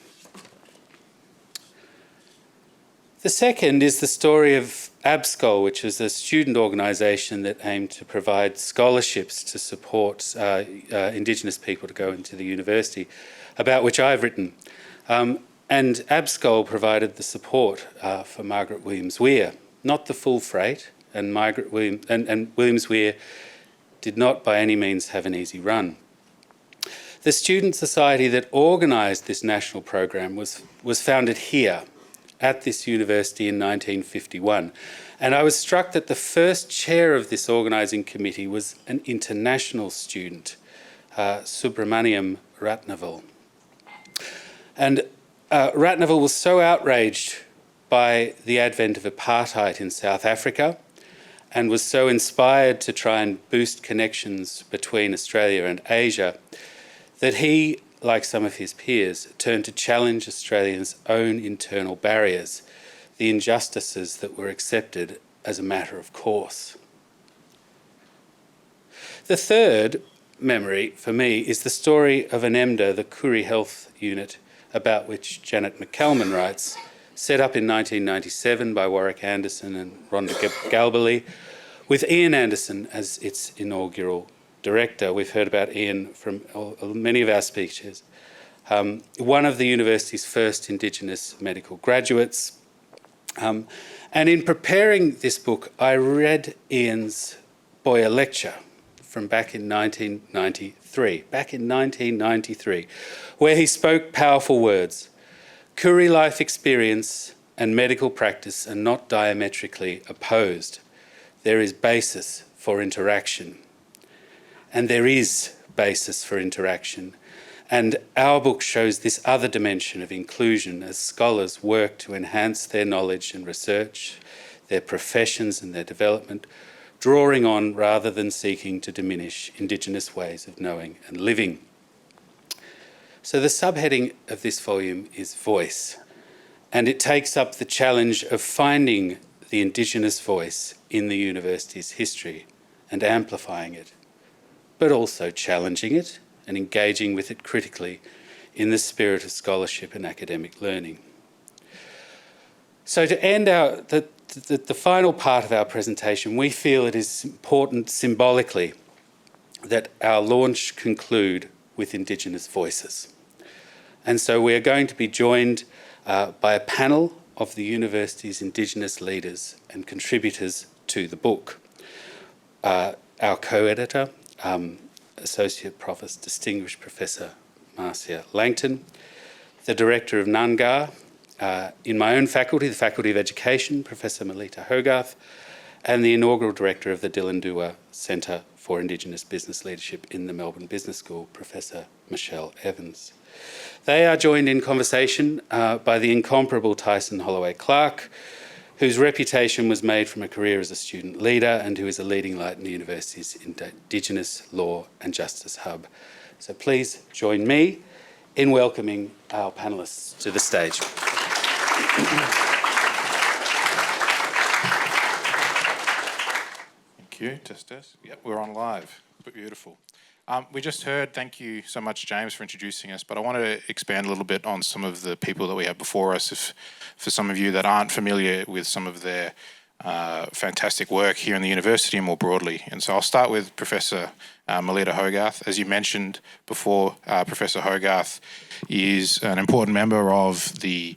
The second is the story of ABSCOL, which is a student organisation that aimed to provide scholarships to support Indigenous people to go into the university, about which I've written. And ABSCOL provided the support for Margaret Williams-Weir, not the full freight, and Williams-Weir did not by any means have an easy run. The student society that organised this national program was founded here, at this university in 1951. And I was struck that the first chair of this organising committee was an international student, Subramaniam Ratnaval. And Ratnaval was so outraged by the advent of apartheid in South Africa and was so inspired to try and boost connections between Australia and Asia that he like some of his peers, turned to challenge Australians' own internal barriers, the injustices that were accepted as a matter of course. The third memory for me is the story of ANEMDA, the Koori Health Unit, about which Janet McCalman writes, set up in 1997 by Warwick Anderson and Rhonda Galbally, with Ian Anderson as its inaugural director. We've heard about Ian from many of our speeches. One of the university's first Indigenous medical graduates. And in preparing this book, I read Ian's Boyer lecture from back in 1993, where he spoke powerful words. Koori life experience and medical practice are not diametrically opposed. There is basis for interaction. And there is basis for interaction. And our book shows this other dimension of inclusion as scholars work to enhance their knowledge and research, their professions and their development, drawing on rather than seeking to diminish Indigenous ways of knowing and living. So the subheading of this volume is Voice, and it takes up the challenge of finding the Indigenous voice in the university's history and amplifying it, but also challenging it and engaging with it critically in the spirit of scholarship and academic learning. So to end the final part of our presentation, we feel it is important symbolically that our launch conclude with Indigenous voices. And so we are going to be joined by a panel of the university's Indigenous leaders and contributors to the book. Our co-editor, Associate Professor, Distinguished Professor Marcia Langton, the Director of NUNGA, in my own faculty, the Faculty of Education, Professor Melitta Hogarth, and the inaugural Director of the Dillandua Centre for Indigenous Business Leadership in the Melbourne Business School, Professor Michelle Evans. They are joined in conversation by the incomparable Tyson Holloway-Clarke, whose reputation was made from a career as a student leader and who is a leading light in the university's Indigenous Law and Justice Hub. So please join me in welcoming our panellists to the stage. Thank you. Test. Yep, we're on live. Beautiful. We just heard, thank you so much, James, for introducing us, but I want to expand a little bit on some of the people that we have before us. For some of you that aren't familiar with some of their fantastic work here in the university and more broadly. And so I'll start with Professor Melitta Hogarth. As you mentioned before, Professor Hogarth is an important member of the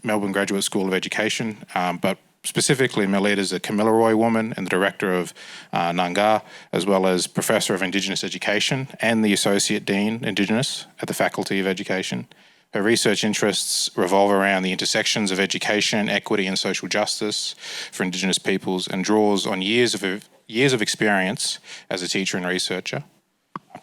Melbourne Graduate School of Education, but specifically, Melitta is a Kamilaroi woman and the Director of NUNGA, as well as Professor of Indigenous Education and the Associate Dean Indigenous at the Faculty of Education. Her research interests revolve around the intersections of education, equity and social justice for Indigenous peoples and draws on years of experience as a teacher and researcher.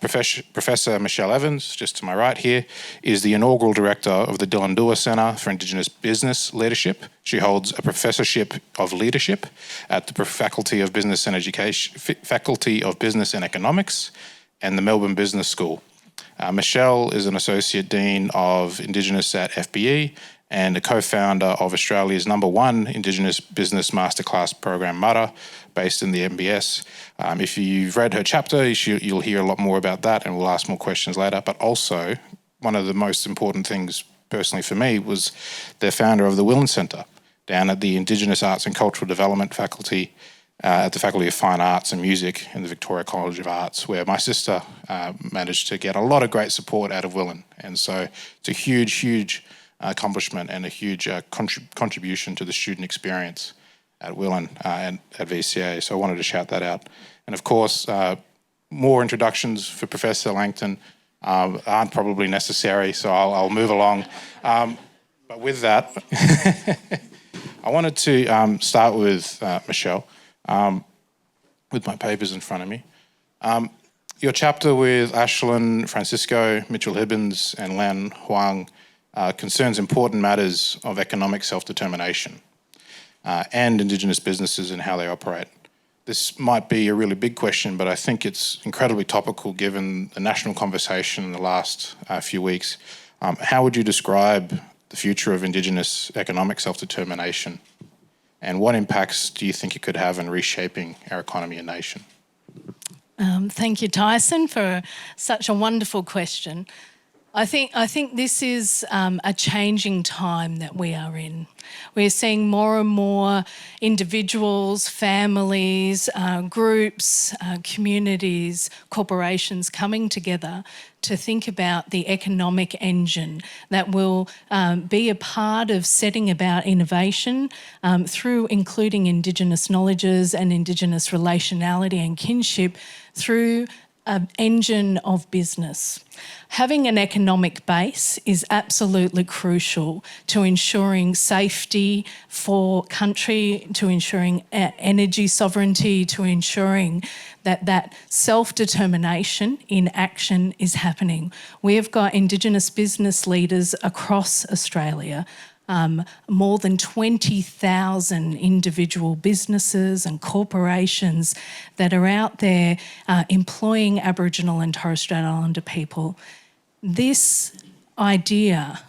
Professor Michelle Evans, just to my right here, is the inaugural director of the Dillandua Centre for Indigenous Business Leadership. She holds a professorship of leadership at the Faculty of Business and Economics and the Melbourne Business School. Michelle is an associate dean of Indigenous at FBE and a co-founder of Australia's #1 Indigenous Business Masterclass program, Melitta, based in the MBS. If you've read her chapter, you'll hear a lot more about that, and we'll ask more questions later. But also, one of the most important things personally for me was the founder of the Willan Centre down at the Indigenous Arts and Cultural Development Faculty at the Faculty of Fine Arts and Music in the Victoria College of Arts, where my sister managed to get a lot of great support out of Willan. And so it's a huge, huge accomplishment and a huge contribution to the student experience at Willan and at VCA. So I wanted to shout that out. And of course, more introductions for Professor Langton aren't probably necessary, so I'll move along. But with that, I wanted to start with Michelle, with my papers in front of me. Your chapter with Ashlyn, Francisco, Mitchell Hibbins and Lan Huang concerns important matters of economic self-determination and Indigenous businesses and how they operate. this might be a really big question, but I think it's incredibly topical given the national conversation in the last few weeks. How would you describe the future of Indigenous economic self-determination, and what impacts do you think it could have in reshaping our economy and nation? Thank you, Tyson, for such a wonderful question. I think this is a changing time that we are in. We're seeing more and more individuals, families, groups, communities, corporations coming together to think about the economic engine that will be a part of setting about innovation through including Indigenous knowledges and Indigenous relationality and kinship through an engine of business. Having an economic base is absolutely crucial to ensuring safety for country, to ensuring energy sovereignty, to ensuring that self-determination in action is happening. We have got Indigenous business leaders across Australia, more than 20,000 individual businesses and corporations that are out there employing Aboriginal and Torres Strait Islander people. This idea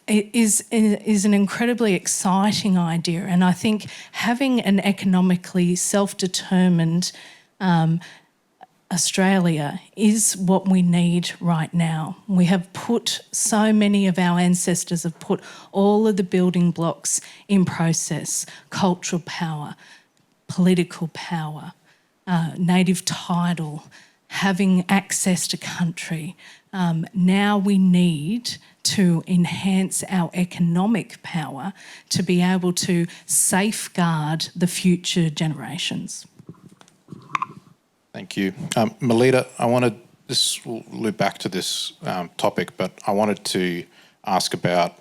is an incredibly exciting idea, and I think having an economically self-determined Australia is what we need right now. We have put, so many of our ancestors have put all of the building blocks in process: cultural power, political power, native title, having access to country. Now we need to enhance our economic power to be able to safeguard the future generations. Thank you. Melitta, this will loop back to this topic, but I wanted to ask about,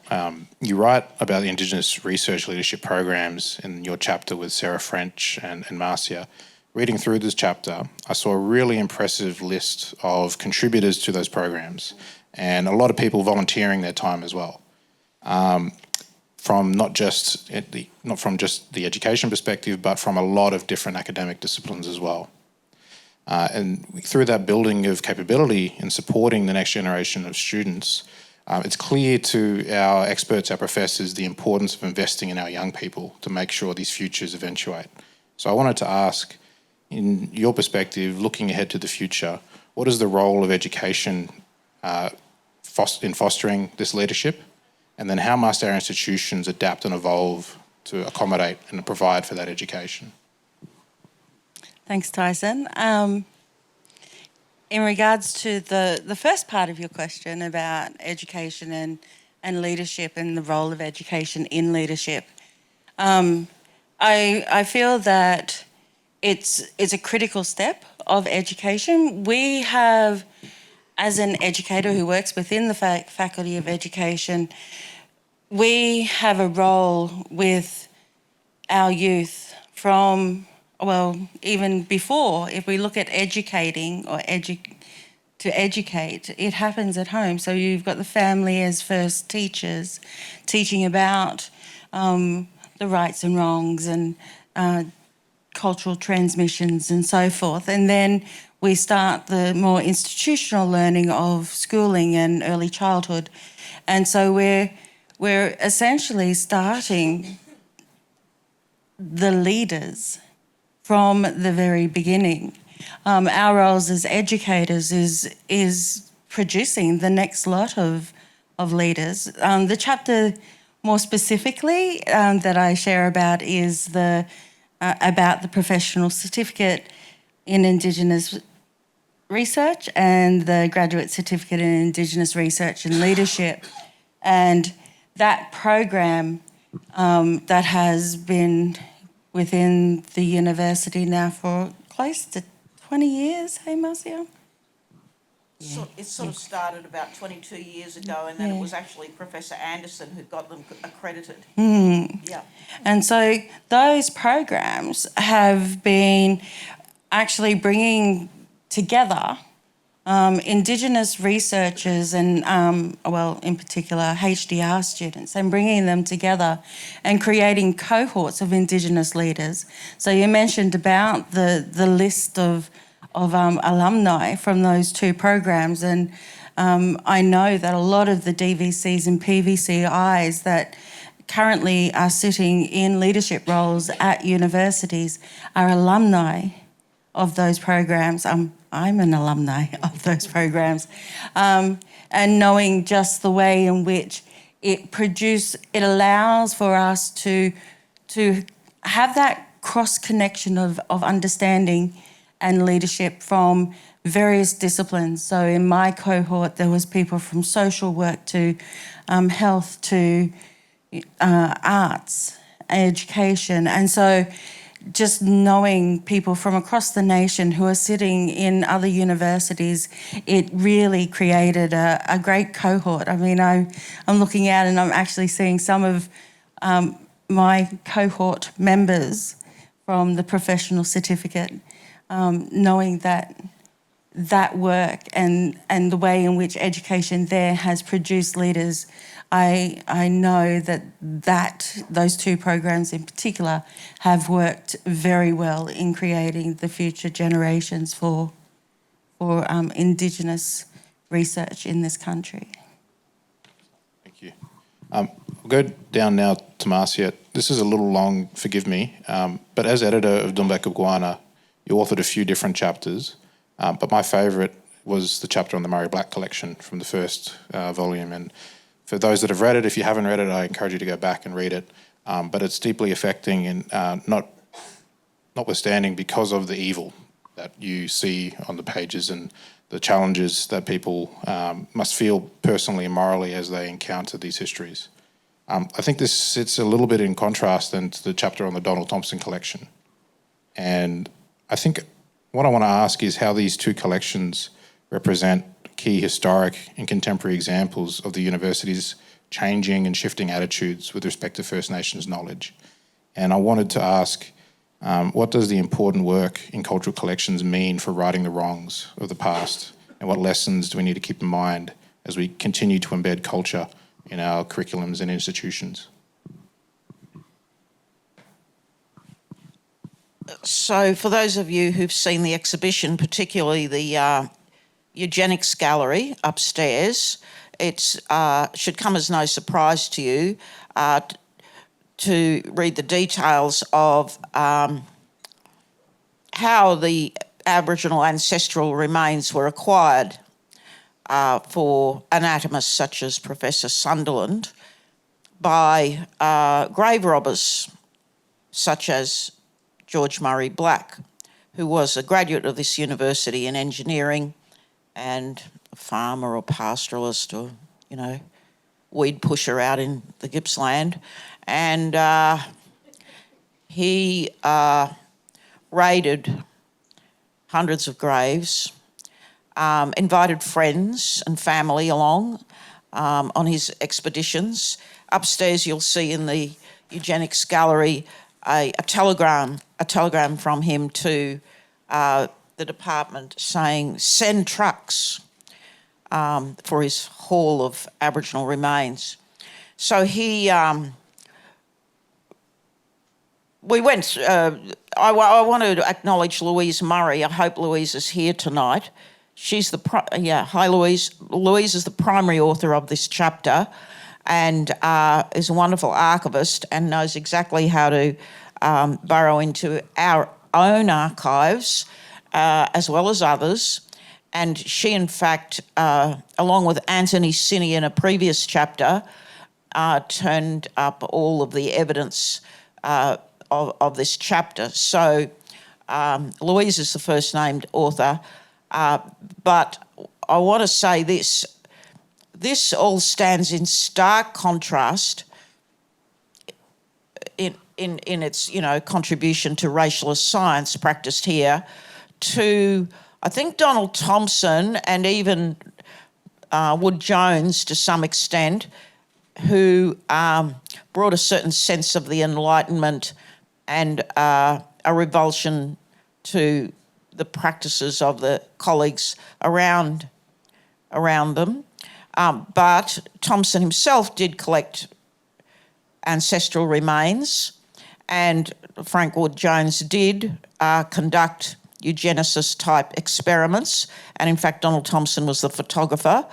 you write about the Indigenous research leadership programs in your chapter with Sarah French and Marcia. Reading through this chapter, I saw a really impressive list of contributors to those programs, and a lot of people volunteering their time as well. From not from just the education perspective, but from a lot of different academic disciplines as well. And through that building of capability and supporting the next generation of students, it's clear to our experts, our professors, the importance of investing in our young people to make sure these futures eventuate. So I wanted to ask, in your perspective, looking ahead to the future, what is the role of education in fostering this leadership? And then how must our institutions adapt and evolve to accommodate and provide for that education? Thanks, Tyson. In regards to the first part of your question about education and leadership and the role of education in leadership, I feel that it's a critical step of education. We have, as an educator who works within the Faculty of Education, we have a role with our youth from, well, even before. If we look at educating or to educate, it happens at home. So you've got the family as first teachers, teaching about the rights and wrongs and cultural transmissions and so forth. And then we start the more institutional learning of schooling and early childhood. And so we're essentially starting the leaders from the very beginning. Our roles as educators is producing the next lot of leaders. The chapter more specifically that I share about is about the professional certificate in Indigenous research and the graduate certificate in Indigenous research and leadership. And that program that has been within the university now for close to 20 years, hey Marcia? So it sort of started about 22 years ago, and then it was actually Professor Anderson who got them accredited. Yeah. And so those programs have been actually bringing together Indigenous researchers and, in particular, HDR students, and bringing them together and creating cohorts of Indigenous leaders. So you mentioned about the list of alumni from those two programs, and I know that a lot of the DVCs and PVCIs that currently are sitting in leadership roles at universities are alumni of those programs. I'm an alumni of those programs. And knowing just the way in which it allows for us to have that cross-connection of understanding and leadership from various disciplines. So in my cohort, there was people from social work to health to arts, education. And so just knowing people from across the nation who are sitting in other universities, it really created a great cohort. I mean, I'm looking out and I'm actually seeing some of my cohort members from the professional certificate, knowing that work and the way in which education there has produced leaders. I know that those two programs in particular have worked very well in creating the future generations for Indigenous research in this country. Thank you. We'll go down now to Marcia. This is a little long, forgive me, but as editor of Dhoombak Goobgoowana, you authored a few different chapters, but my favourite was the chapter on the Murray Black collection from the first volume. And for those that have read it, if you haven't read it, I encourage you to go back and read it. But it's deeply affecting, and notwithstanding because of the evil that you see on the pages and the challenges that people must feel personally and morally as they encounter these histories. I think this sits a little bit in contrast then to the chapter on the Donald Thompson collection. And I think what I want to ask is how these two collections represent key historic and contemporary examples of the university's changing and shifting attitudes with respect to First Nations knowledge. And I wanted to ask, what does the important work in cultural collections mean for righting the wrongs of the past? And what lessons do we need to keep in mind as we continue to embed culture in our curriculums and institutions? So for those of you who've seen the exhibition, particularly the Eugenics Gallery upstairs, it should come as no surprise to you to read the details of how the Aboriginal ancestral remains were acquired for anatomists such as Professor Sunderland by grave robbers such as George Murray Black, who was a graduate of this university in engineering and a farmer or pastoralist or, weed pusher out in the Gippsland. And he raided hundreds of graves, invited friends and family along on his expeditions. Upstairs you'll see in the Eugenics Gallery a telegram from him to the department saying, send trucks for his haul of Aboriginal remains. So we went, I want to acknowledge Louise Murray. I hope Louise is here tonight. She's hi Louise. Louise is the primary author of this chapter and is a wonderful archivist and knows exactly how to burrow into our own archives as well as others. And she, in fact, along with Anthony Sinney in a previous chapter, turned up all of the evidence of this chapter. So Louise is the first named author, but I want to say this. This all stands in stark contrast in its, contribution to racialist science practiced here to, I think, Donald Thompson and even Wood Jones to some extent, who brought a certain sense of the Enlightenment and a revulsion to the practices of the colleagues around them. But Thompson himself did collect ancestral remains, and Frank Ward-Jones did conduct eugenesis-type experiments, and in fact Donald Thompson was the photographer.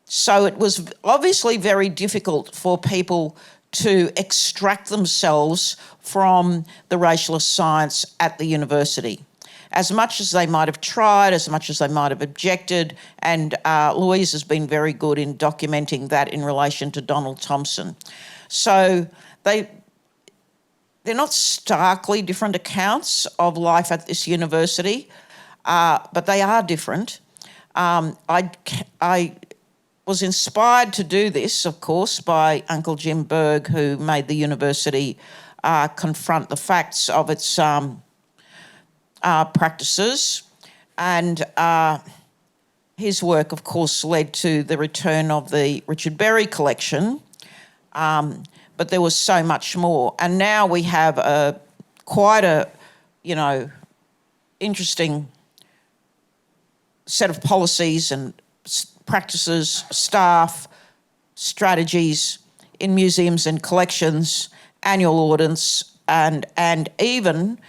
So it was obviously very difficult for people to extract themselves from the racialist science at the university. As much as they might have tried, as much as they might have objected, and Louise has been very good in documenting that in relation to Donald Thompson. So they're not starkly different accounts of life at this university, but they are different. I was inspired to do this, of course, by Uncle Jim Berg, who made the university confront the facts of its practices. And his work, of course, led to the return of the Richard Berry collection. But there was so much more. And now we have quite a, interesting set of policies and practices, staff, strategies in museums and collections, annual audits, and even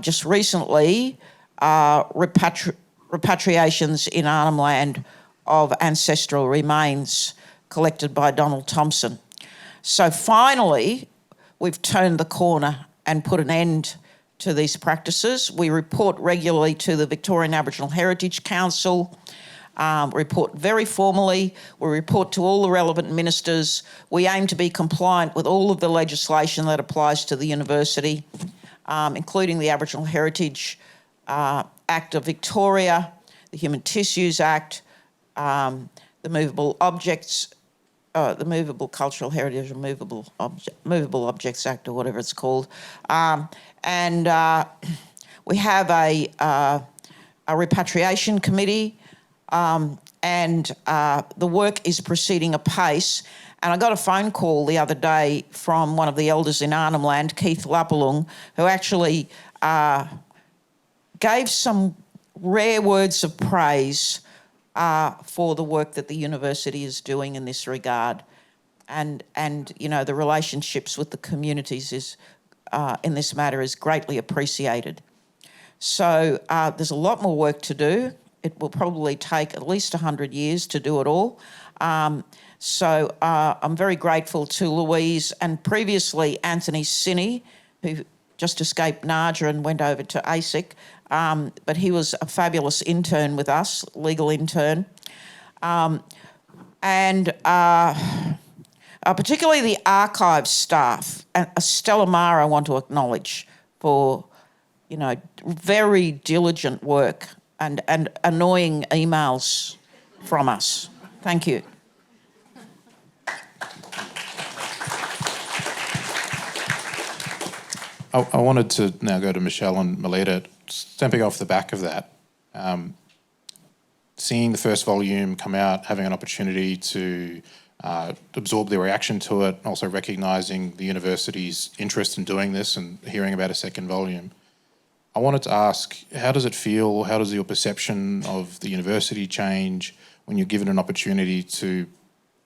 just recently repatriations in Arnhem Land of ancestral remains collected by Donald Thompson. So finally, we've turned the corner and put an end to these practices. We report regularly to the Victorian Aboriginal Heritage Council, report very formally. We report to all the relevant ministers. We aim to be compliant with all of the legislation that applies to the university, including the Aboriginal Heritage Act of Victoria, the Human Tissues Act, the Movable Cultural Heritage or Movable Objects Act, or whatever it's called. And we have a repatriation committee, and the work is proceeding apace. And I got a phone call the other day from one of the elders in Arnhem Land, Keith Lapalung, who actually gave some rare words of praise for the work that the university is doing in this regard. And the relationships with the communities is in this matter is greatly appreciated. So there's a lot more work to do. It will probably take at least 100 years to do it all. So I'm very grateful to Louise and previously Anthony Sinney, who just escaped NARJA and went over to ASIC, but he was a fabulous intern with us, legal intern. And particularly the archives staff, and Stella Maher I want to acknowledge for, very diligent work and annoying emails from us. Thank you. I wanted to now go to Michelle and Melitta, stepping off the back of that. Seeing the first volume come out, having an opportunity to absorb the reaction to it, also recognising the university's interest in doing this and hearing about a second volume. I wanted to ask, how does it feel, how does your perception of the university change when you're given an opportunity to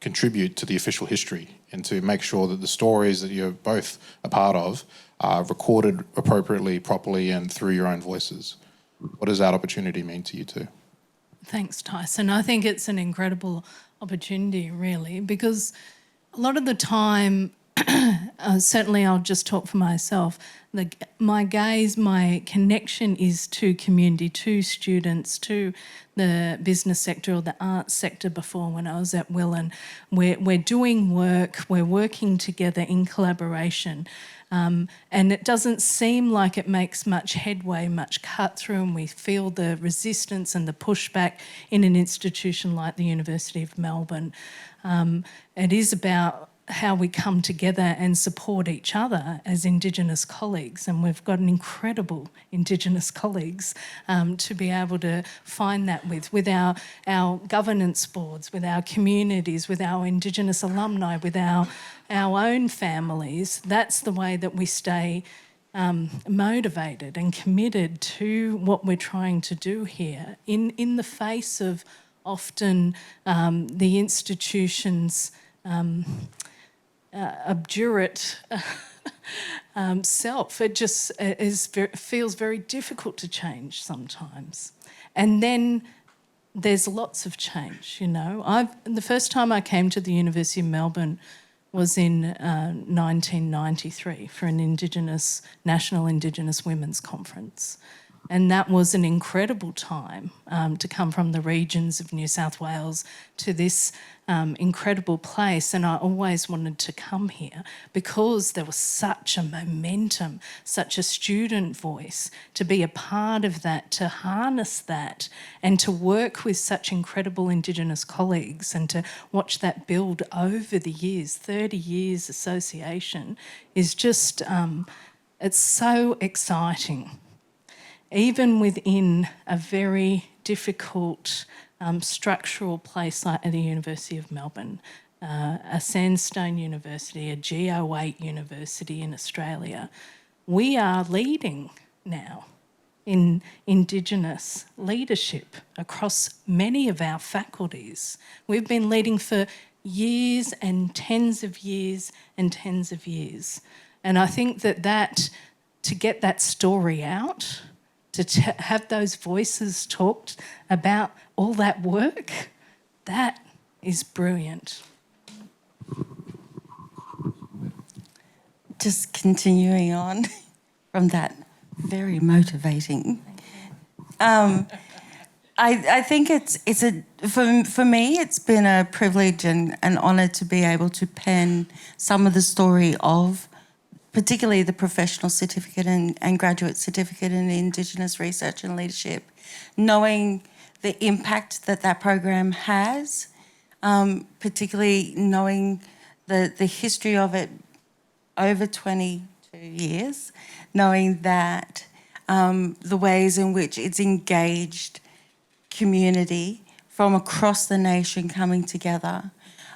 contribute to the official history and to make sure that the stories that you're both a part of are recorded appropriately, properly, and through your own voices? What does that opportunity mean to you two? Thanks, Tyson. I think it's an incredible opportunity, really, because a lot of the time, certainly I'll just talk for myself, my gaze, my connection is to community, to students, to the business sector or the arts sector before when I was at Willan. We're doing work, we're working together in collaboration. And it doesn't seem like it makes much headway, much cut through, and we feel the resistance and the pushback in an institution like the University of Melbourne. It is about how we come together and support each other as Indigenous colleagues, and we've got an incredible Indigenous colleagues to be able to find that with our governance boards, with our communities, with our Indigenous alumni, with our own families. That's the way that we stay motivated and committed to what we're trying to do here in the face of often the institution's obdurate self. It just feels very difficult to change sometimes. And then there's lots of change, you know. The first time I came to the University of Melbourne was in 1993 for an National Indigenous Women's Conference. And that was an incredible time to come from the regions of New South Wales to this incredible place. And I always wanted to come here because there was such a momentum, such a student voice, to be a part of that, to harness that, and to work with such incredible Indigenous colleagues and to watch that build over the years. 30 years association is just, it's so exciting. Even within a very difficult structural place like the University of Melbourne, a sandstone university, a G08 university in Australia, we are leading now in Indigenous leadership across many of our faculties. We've been leading for years and tens of years and tens of years. And I think that to get that story out, to have those voices talked about all that work, that is brilliant. Just continuing on from that, very motivating. I think for me, it's been a privilege and an honour to be able to pen some of the story of particularly the professional certificate and graduate certificate in Indigenous research and leadership, knowing the impact that program has, particularly knowing the history of it over 22 years, knowing that the ways in which it's engaged community from across the nation coming together,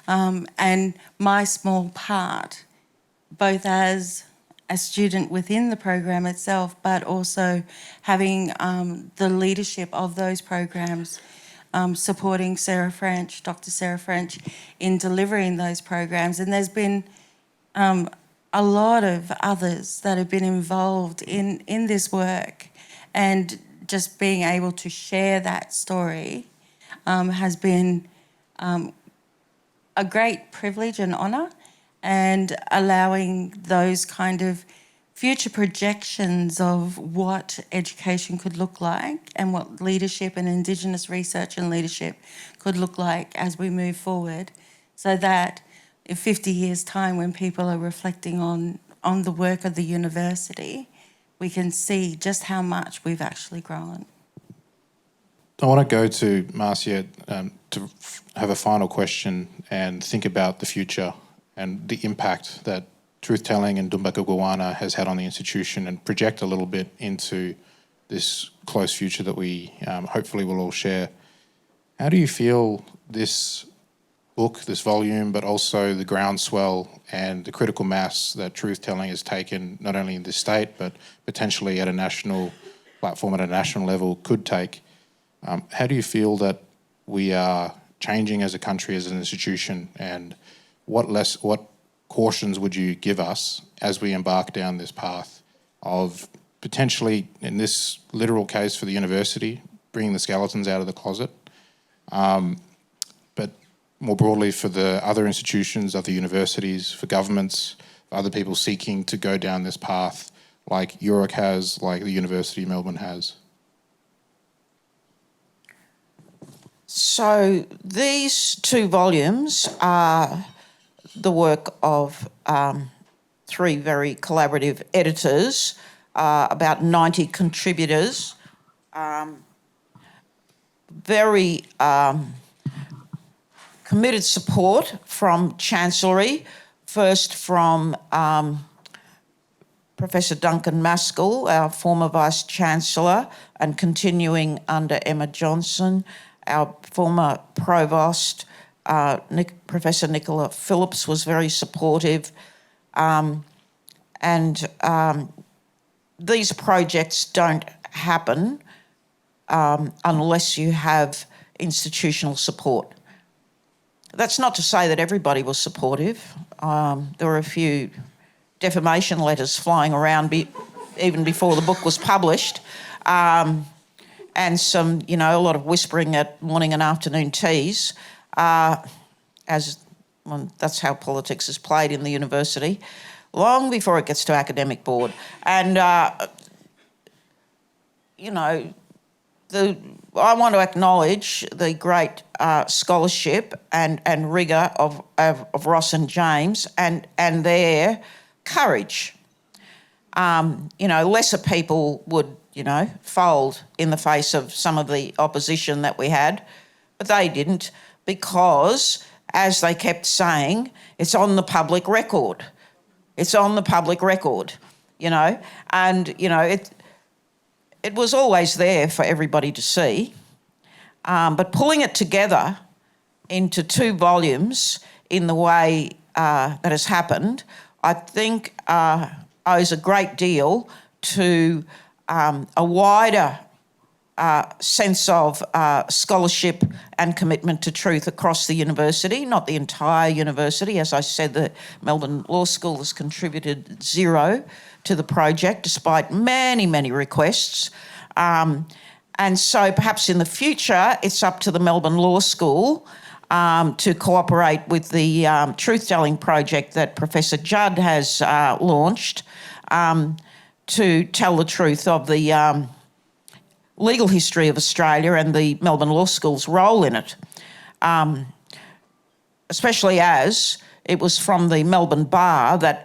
and my small part, both as a student within the program itself, but also having the leadership of those programs, supporting Dr. Sarah French in delivering those programs. And there's been a lot of others that have been involved in this work, and just being able to share that story has been a great privilege and honour, and allowing those kind of future projections of what education could look like and what leadership and Indigenous research and leadership could look like as we move forward, so that in 50 years' time, when people are reflecting on the work of the university, we can see just how much we've actually grown. I want to go to Marcia to have a final question and think about the future and the impact that truth-telling and Dhoombak Goobgoowana has had on the institution, and project a little bit into this close future that we hopefully will all share. How do you feel this book, this volume, but also the groundswell and the critical mass that truth-telling has taken, not only in this state, but potentially at a national platform, at a national level, could take? How do you feel that we are changing as a country, as an institution, and what cautions would you give us as we embark down this path of potentially, in this literal case for the university, bringing the skeletons out of the closet, but more broadly for the other institutions, other universities, for governments, for other people seeking to go down this path like URIC has, like the University of Melbourne has? So these two volumes are the work of three very collaborative editors, about 90 contributors, very committed support from Chancellery, first from Professor Duncan Maskell, our former Vice-Chancellor, and continuing under Emma Johnston, our former Provost, Professor Nicola Phillips was very supportive, and these projects don't happen unless you have institutional support. That's not to say that everybody was supportive. There were a few defamation letters flying around even before the book was published, and some, a lot of whispering at morning and afternoon teas, that's how politics is played in the university, long before it gets to academic board. And, I want to acknowledge the great scholarship and rigour of Ross and James and their courage. Lesser people would, fold in the face of some of the opposition that we had, but they didn't, because, as they kept saying, it's on the public record. It's on the public record, and, it was always there for everybody to see. But pulling it together into 2 volumes in the way that has happened, I think owes a great deal to a wider sense of scholarship and commitment to truth across the university, not the entire university. As I said, the Melbourne Law School has contributed 0 to the project, despite many, many requests. And so perhaps in the future, it's up to the Melbourne Law School to cooperate with the truth-telling project that Professor Judd has launched to tell the truth of the legal history of Australia and the Melbourne Law School's role in it, especially as it was from the Melbourne Bar that,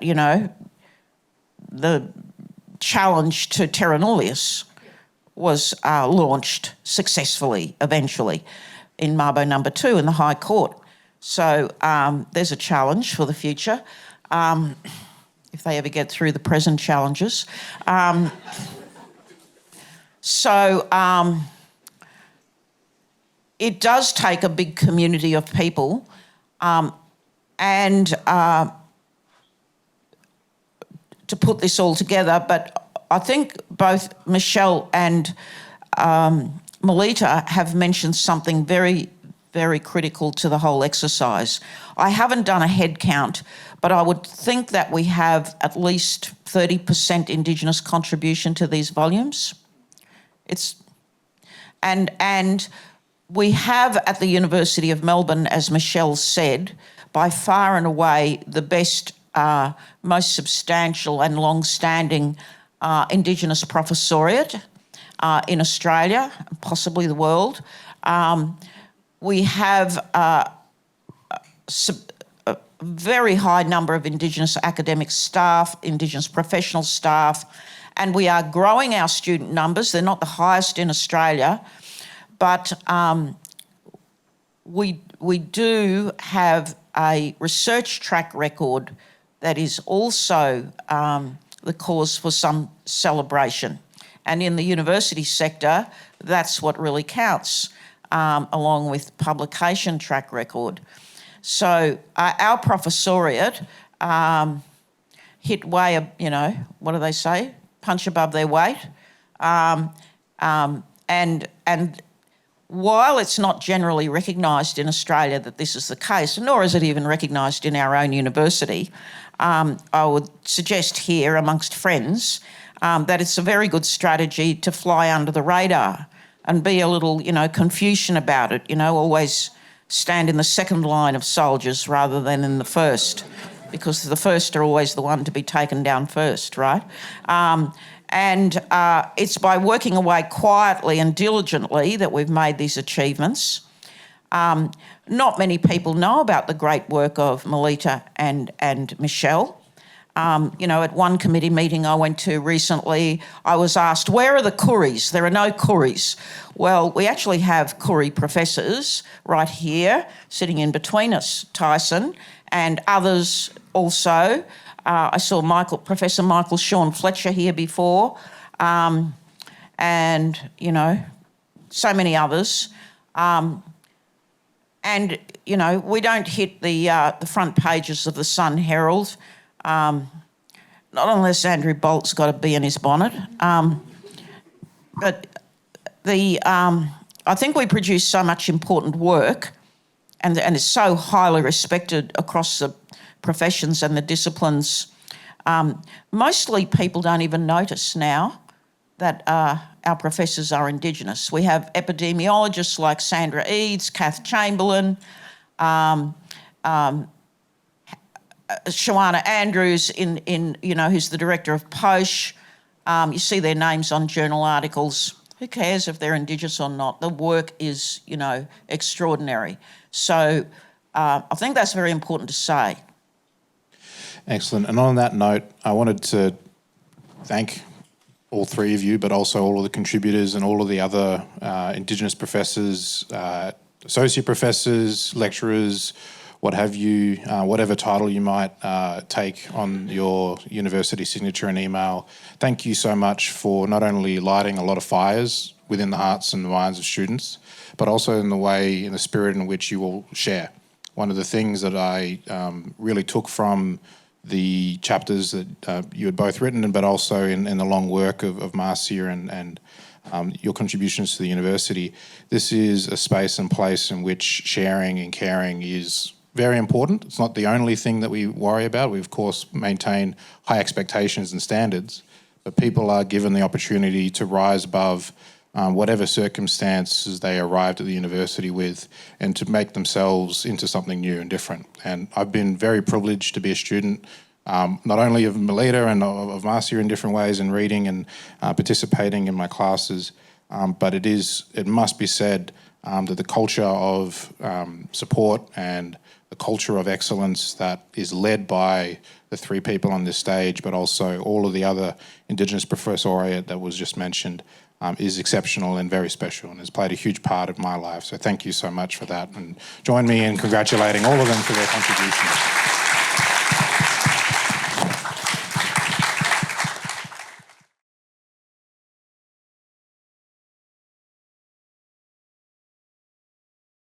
the challenge to terra nullius was launched successfully eventually in Mabo number 2 in the High Court. So there's a challenge for the future, if they ever get through the present challenges. It does take a big community of people and to put this all together, but I think both Michelle and Melitta have mentioned something very, very critical to the whole exercise. I haven't done a head count, but I would think that we have at least 30% Indigenous contribution to these volumes. And we have at the University of Melbourne, as Michelle said, by far and away the best, most substantial and long-standing Indigenous professoriate in Australia, possibly the world. We have a very high number of Indigenous academic staff, Indigenous professional staff, and we are growing our student numbers. They're not the highest in Australia, but we do have a research track record that is also the cause for some celebration. And in the university sector, that's what really counts, along with publication track record. So our professoriate hit way, what do they say? Punch above their weight. And while it's not generally recognised in Australia that this is the case, nor is it even recognised in our own university, I would suggest here amongst friends that it's a very good strategy to fly under the radar and be a little, Confucian about it, always stand in the second line of soldiers rather than in the first, because the first are always the one to be taken down first, right? And it's by working away quietly and diligently that we've made these achievements. Not many people know about the great work of Melitta and Michelle. At one committee meeting I went to recently, I was asked, where are the Kooris? There are no Kooris. Well, we actually have Koori professors right here, sitting in between us, Tyson, and others also. I saw Professor Michael Sean Fletcher here before, and, so many others. And, we don't hit the front pages of the Sun Herald not unless Andrew Bolt's got a bee in his bonnet. But I think we produce so much important work, and it's so highly respected across the professions and the disciplines. Mostly people don't even notice now that our professors are Indigenous. We have epidemiologists like Sandra Eads, Kath Chamberlain, Shawana Andrews, who's the director of POSH. You see their names on journal articles. Who cares if they're Indigenous or not? The work is, extraordinary. So I think that's very important to say. Excellent. And on that note, I wanted to thank all three of you, but also all of the contributors and all of the other Indigenous professors, associate professors, lecturers, what have you, whatever title you might take on your university signature and email. Thank you so much for not only lighting a lot of fires within the hearts and the minds of students, but also in the spirit in which you all share. One of the things that I really took from the chapters that you had both written, but also in the long work of Marcia and your contributions to the university, this is a space and place in which sharing and caring is very important. It's not the only thing that we worry about. We, of course, maintain high expectations and standards, but people are given the opportunity to rise above whatever circumstances they arrived at the university with, and to make themselves into something new and different. And I've been very privileged to be a student, not only of Melitta and of Marcia in different ways, in reading and participating in my classes, but it must be said that the culture of support and the culture of excellence that is led by the three people on this stage, but also all of the other Indigenous professoriate that was just mentioned, is exceptional and very special, and has played a huge part of my life. So thank you so much for that, and join me in congratulating all of them for their contributions.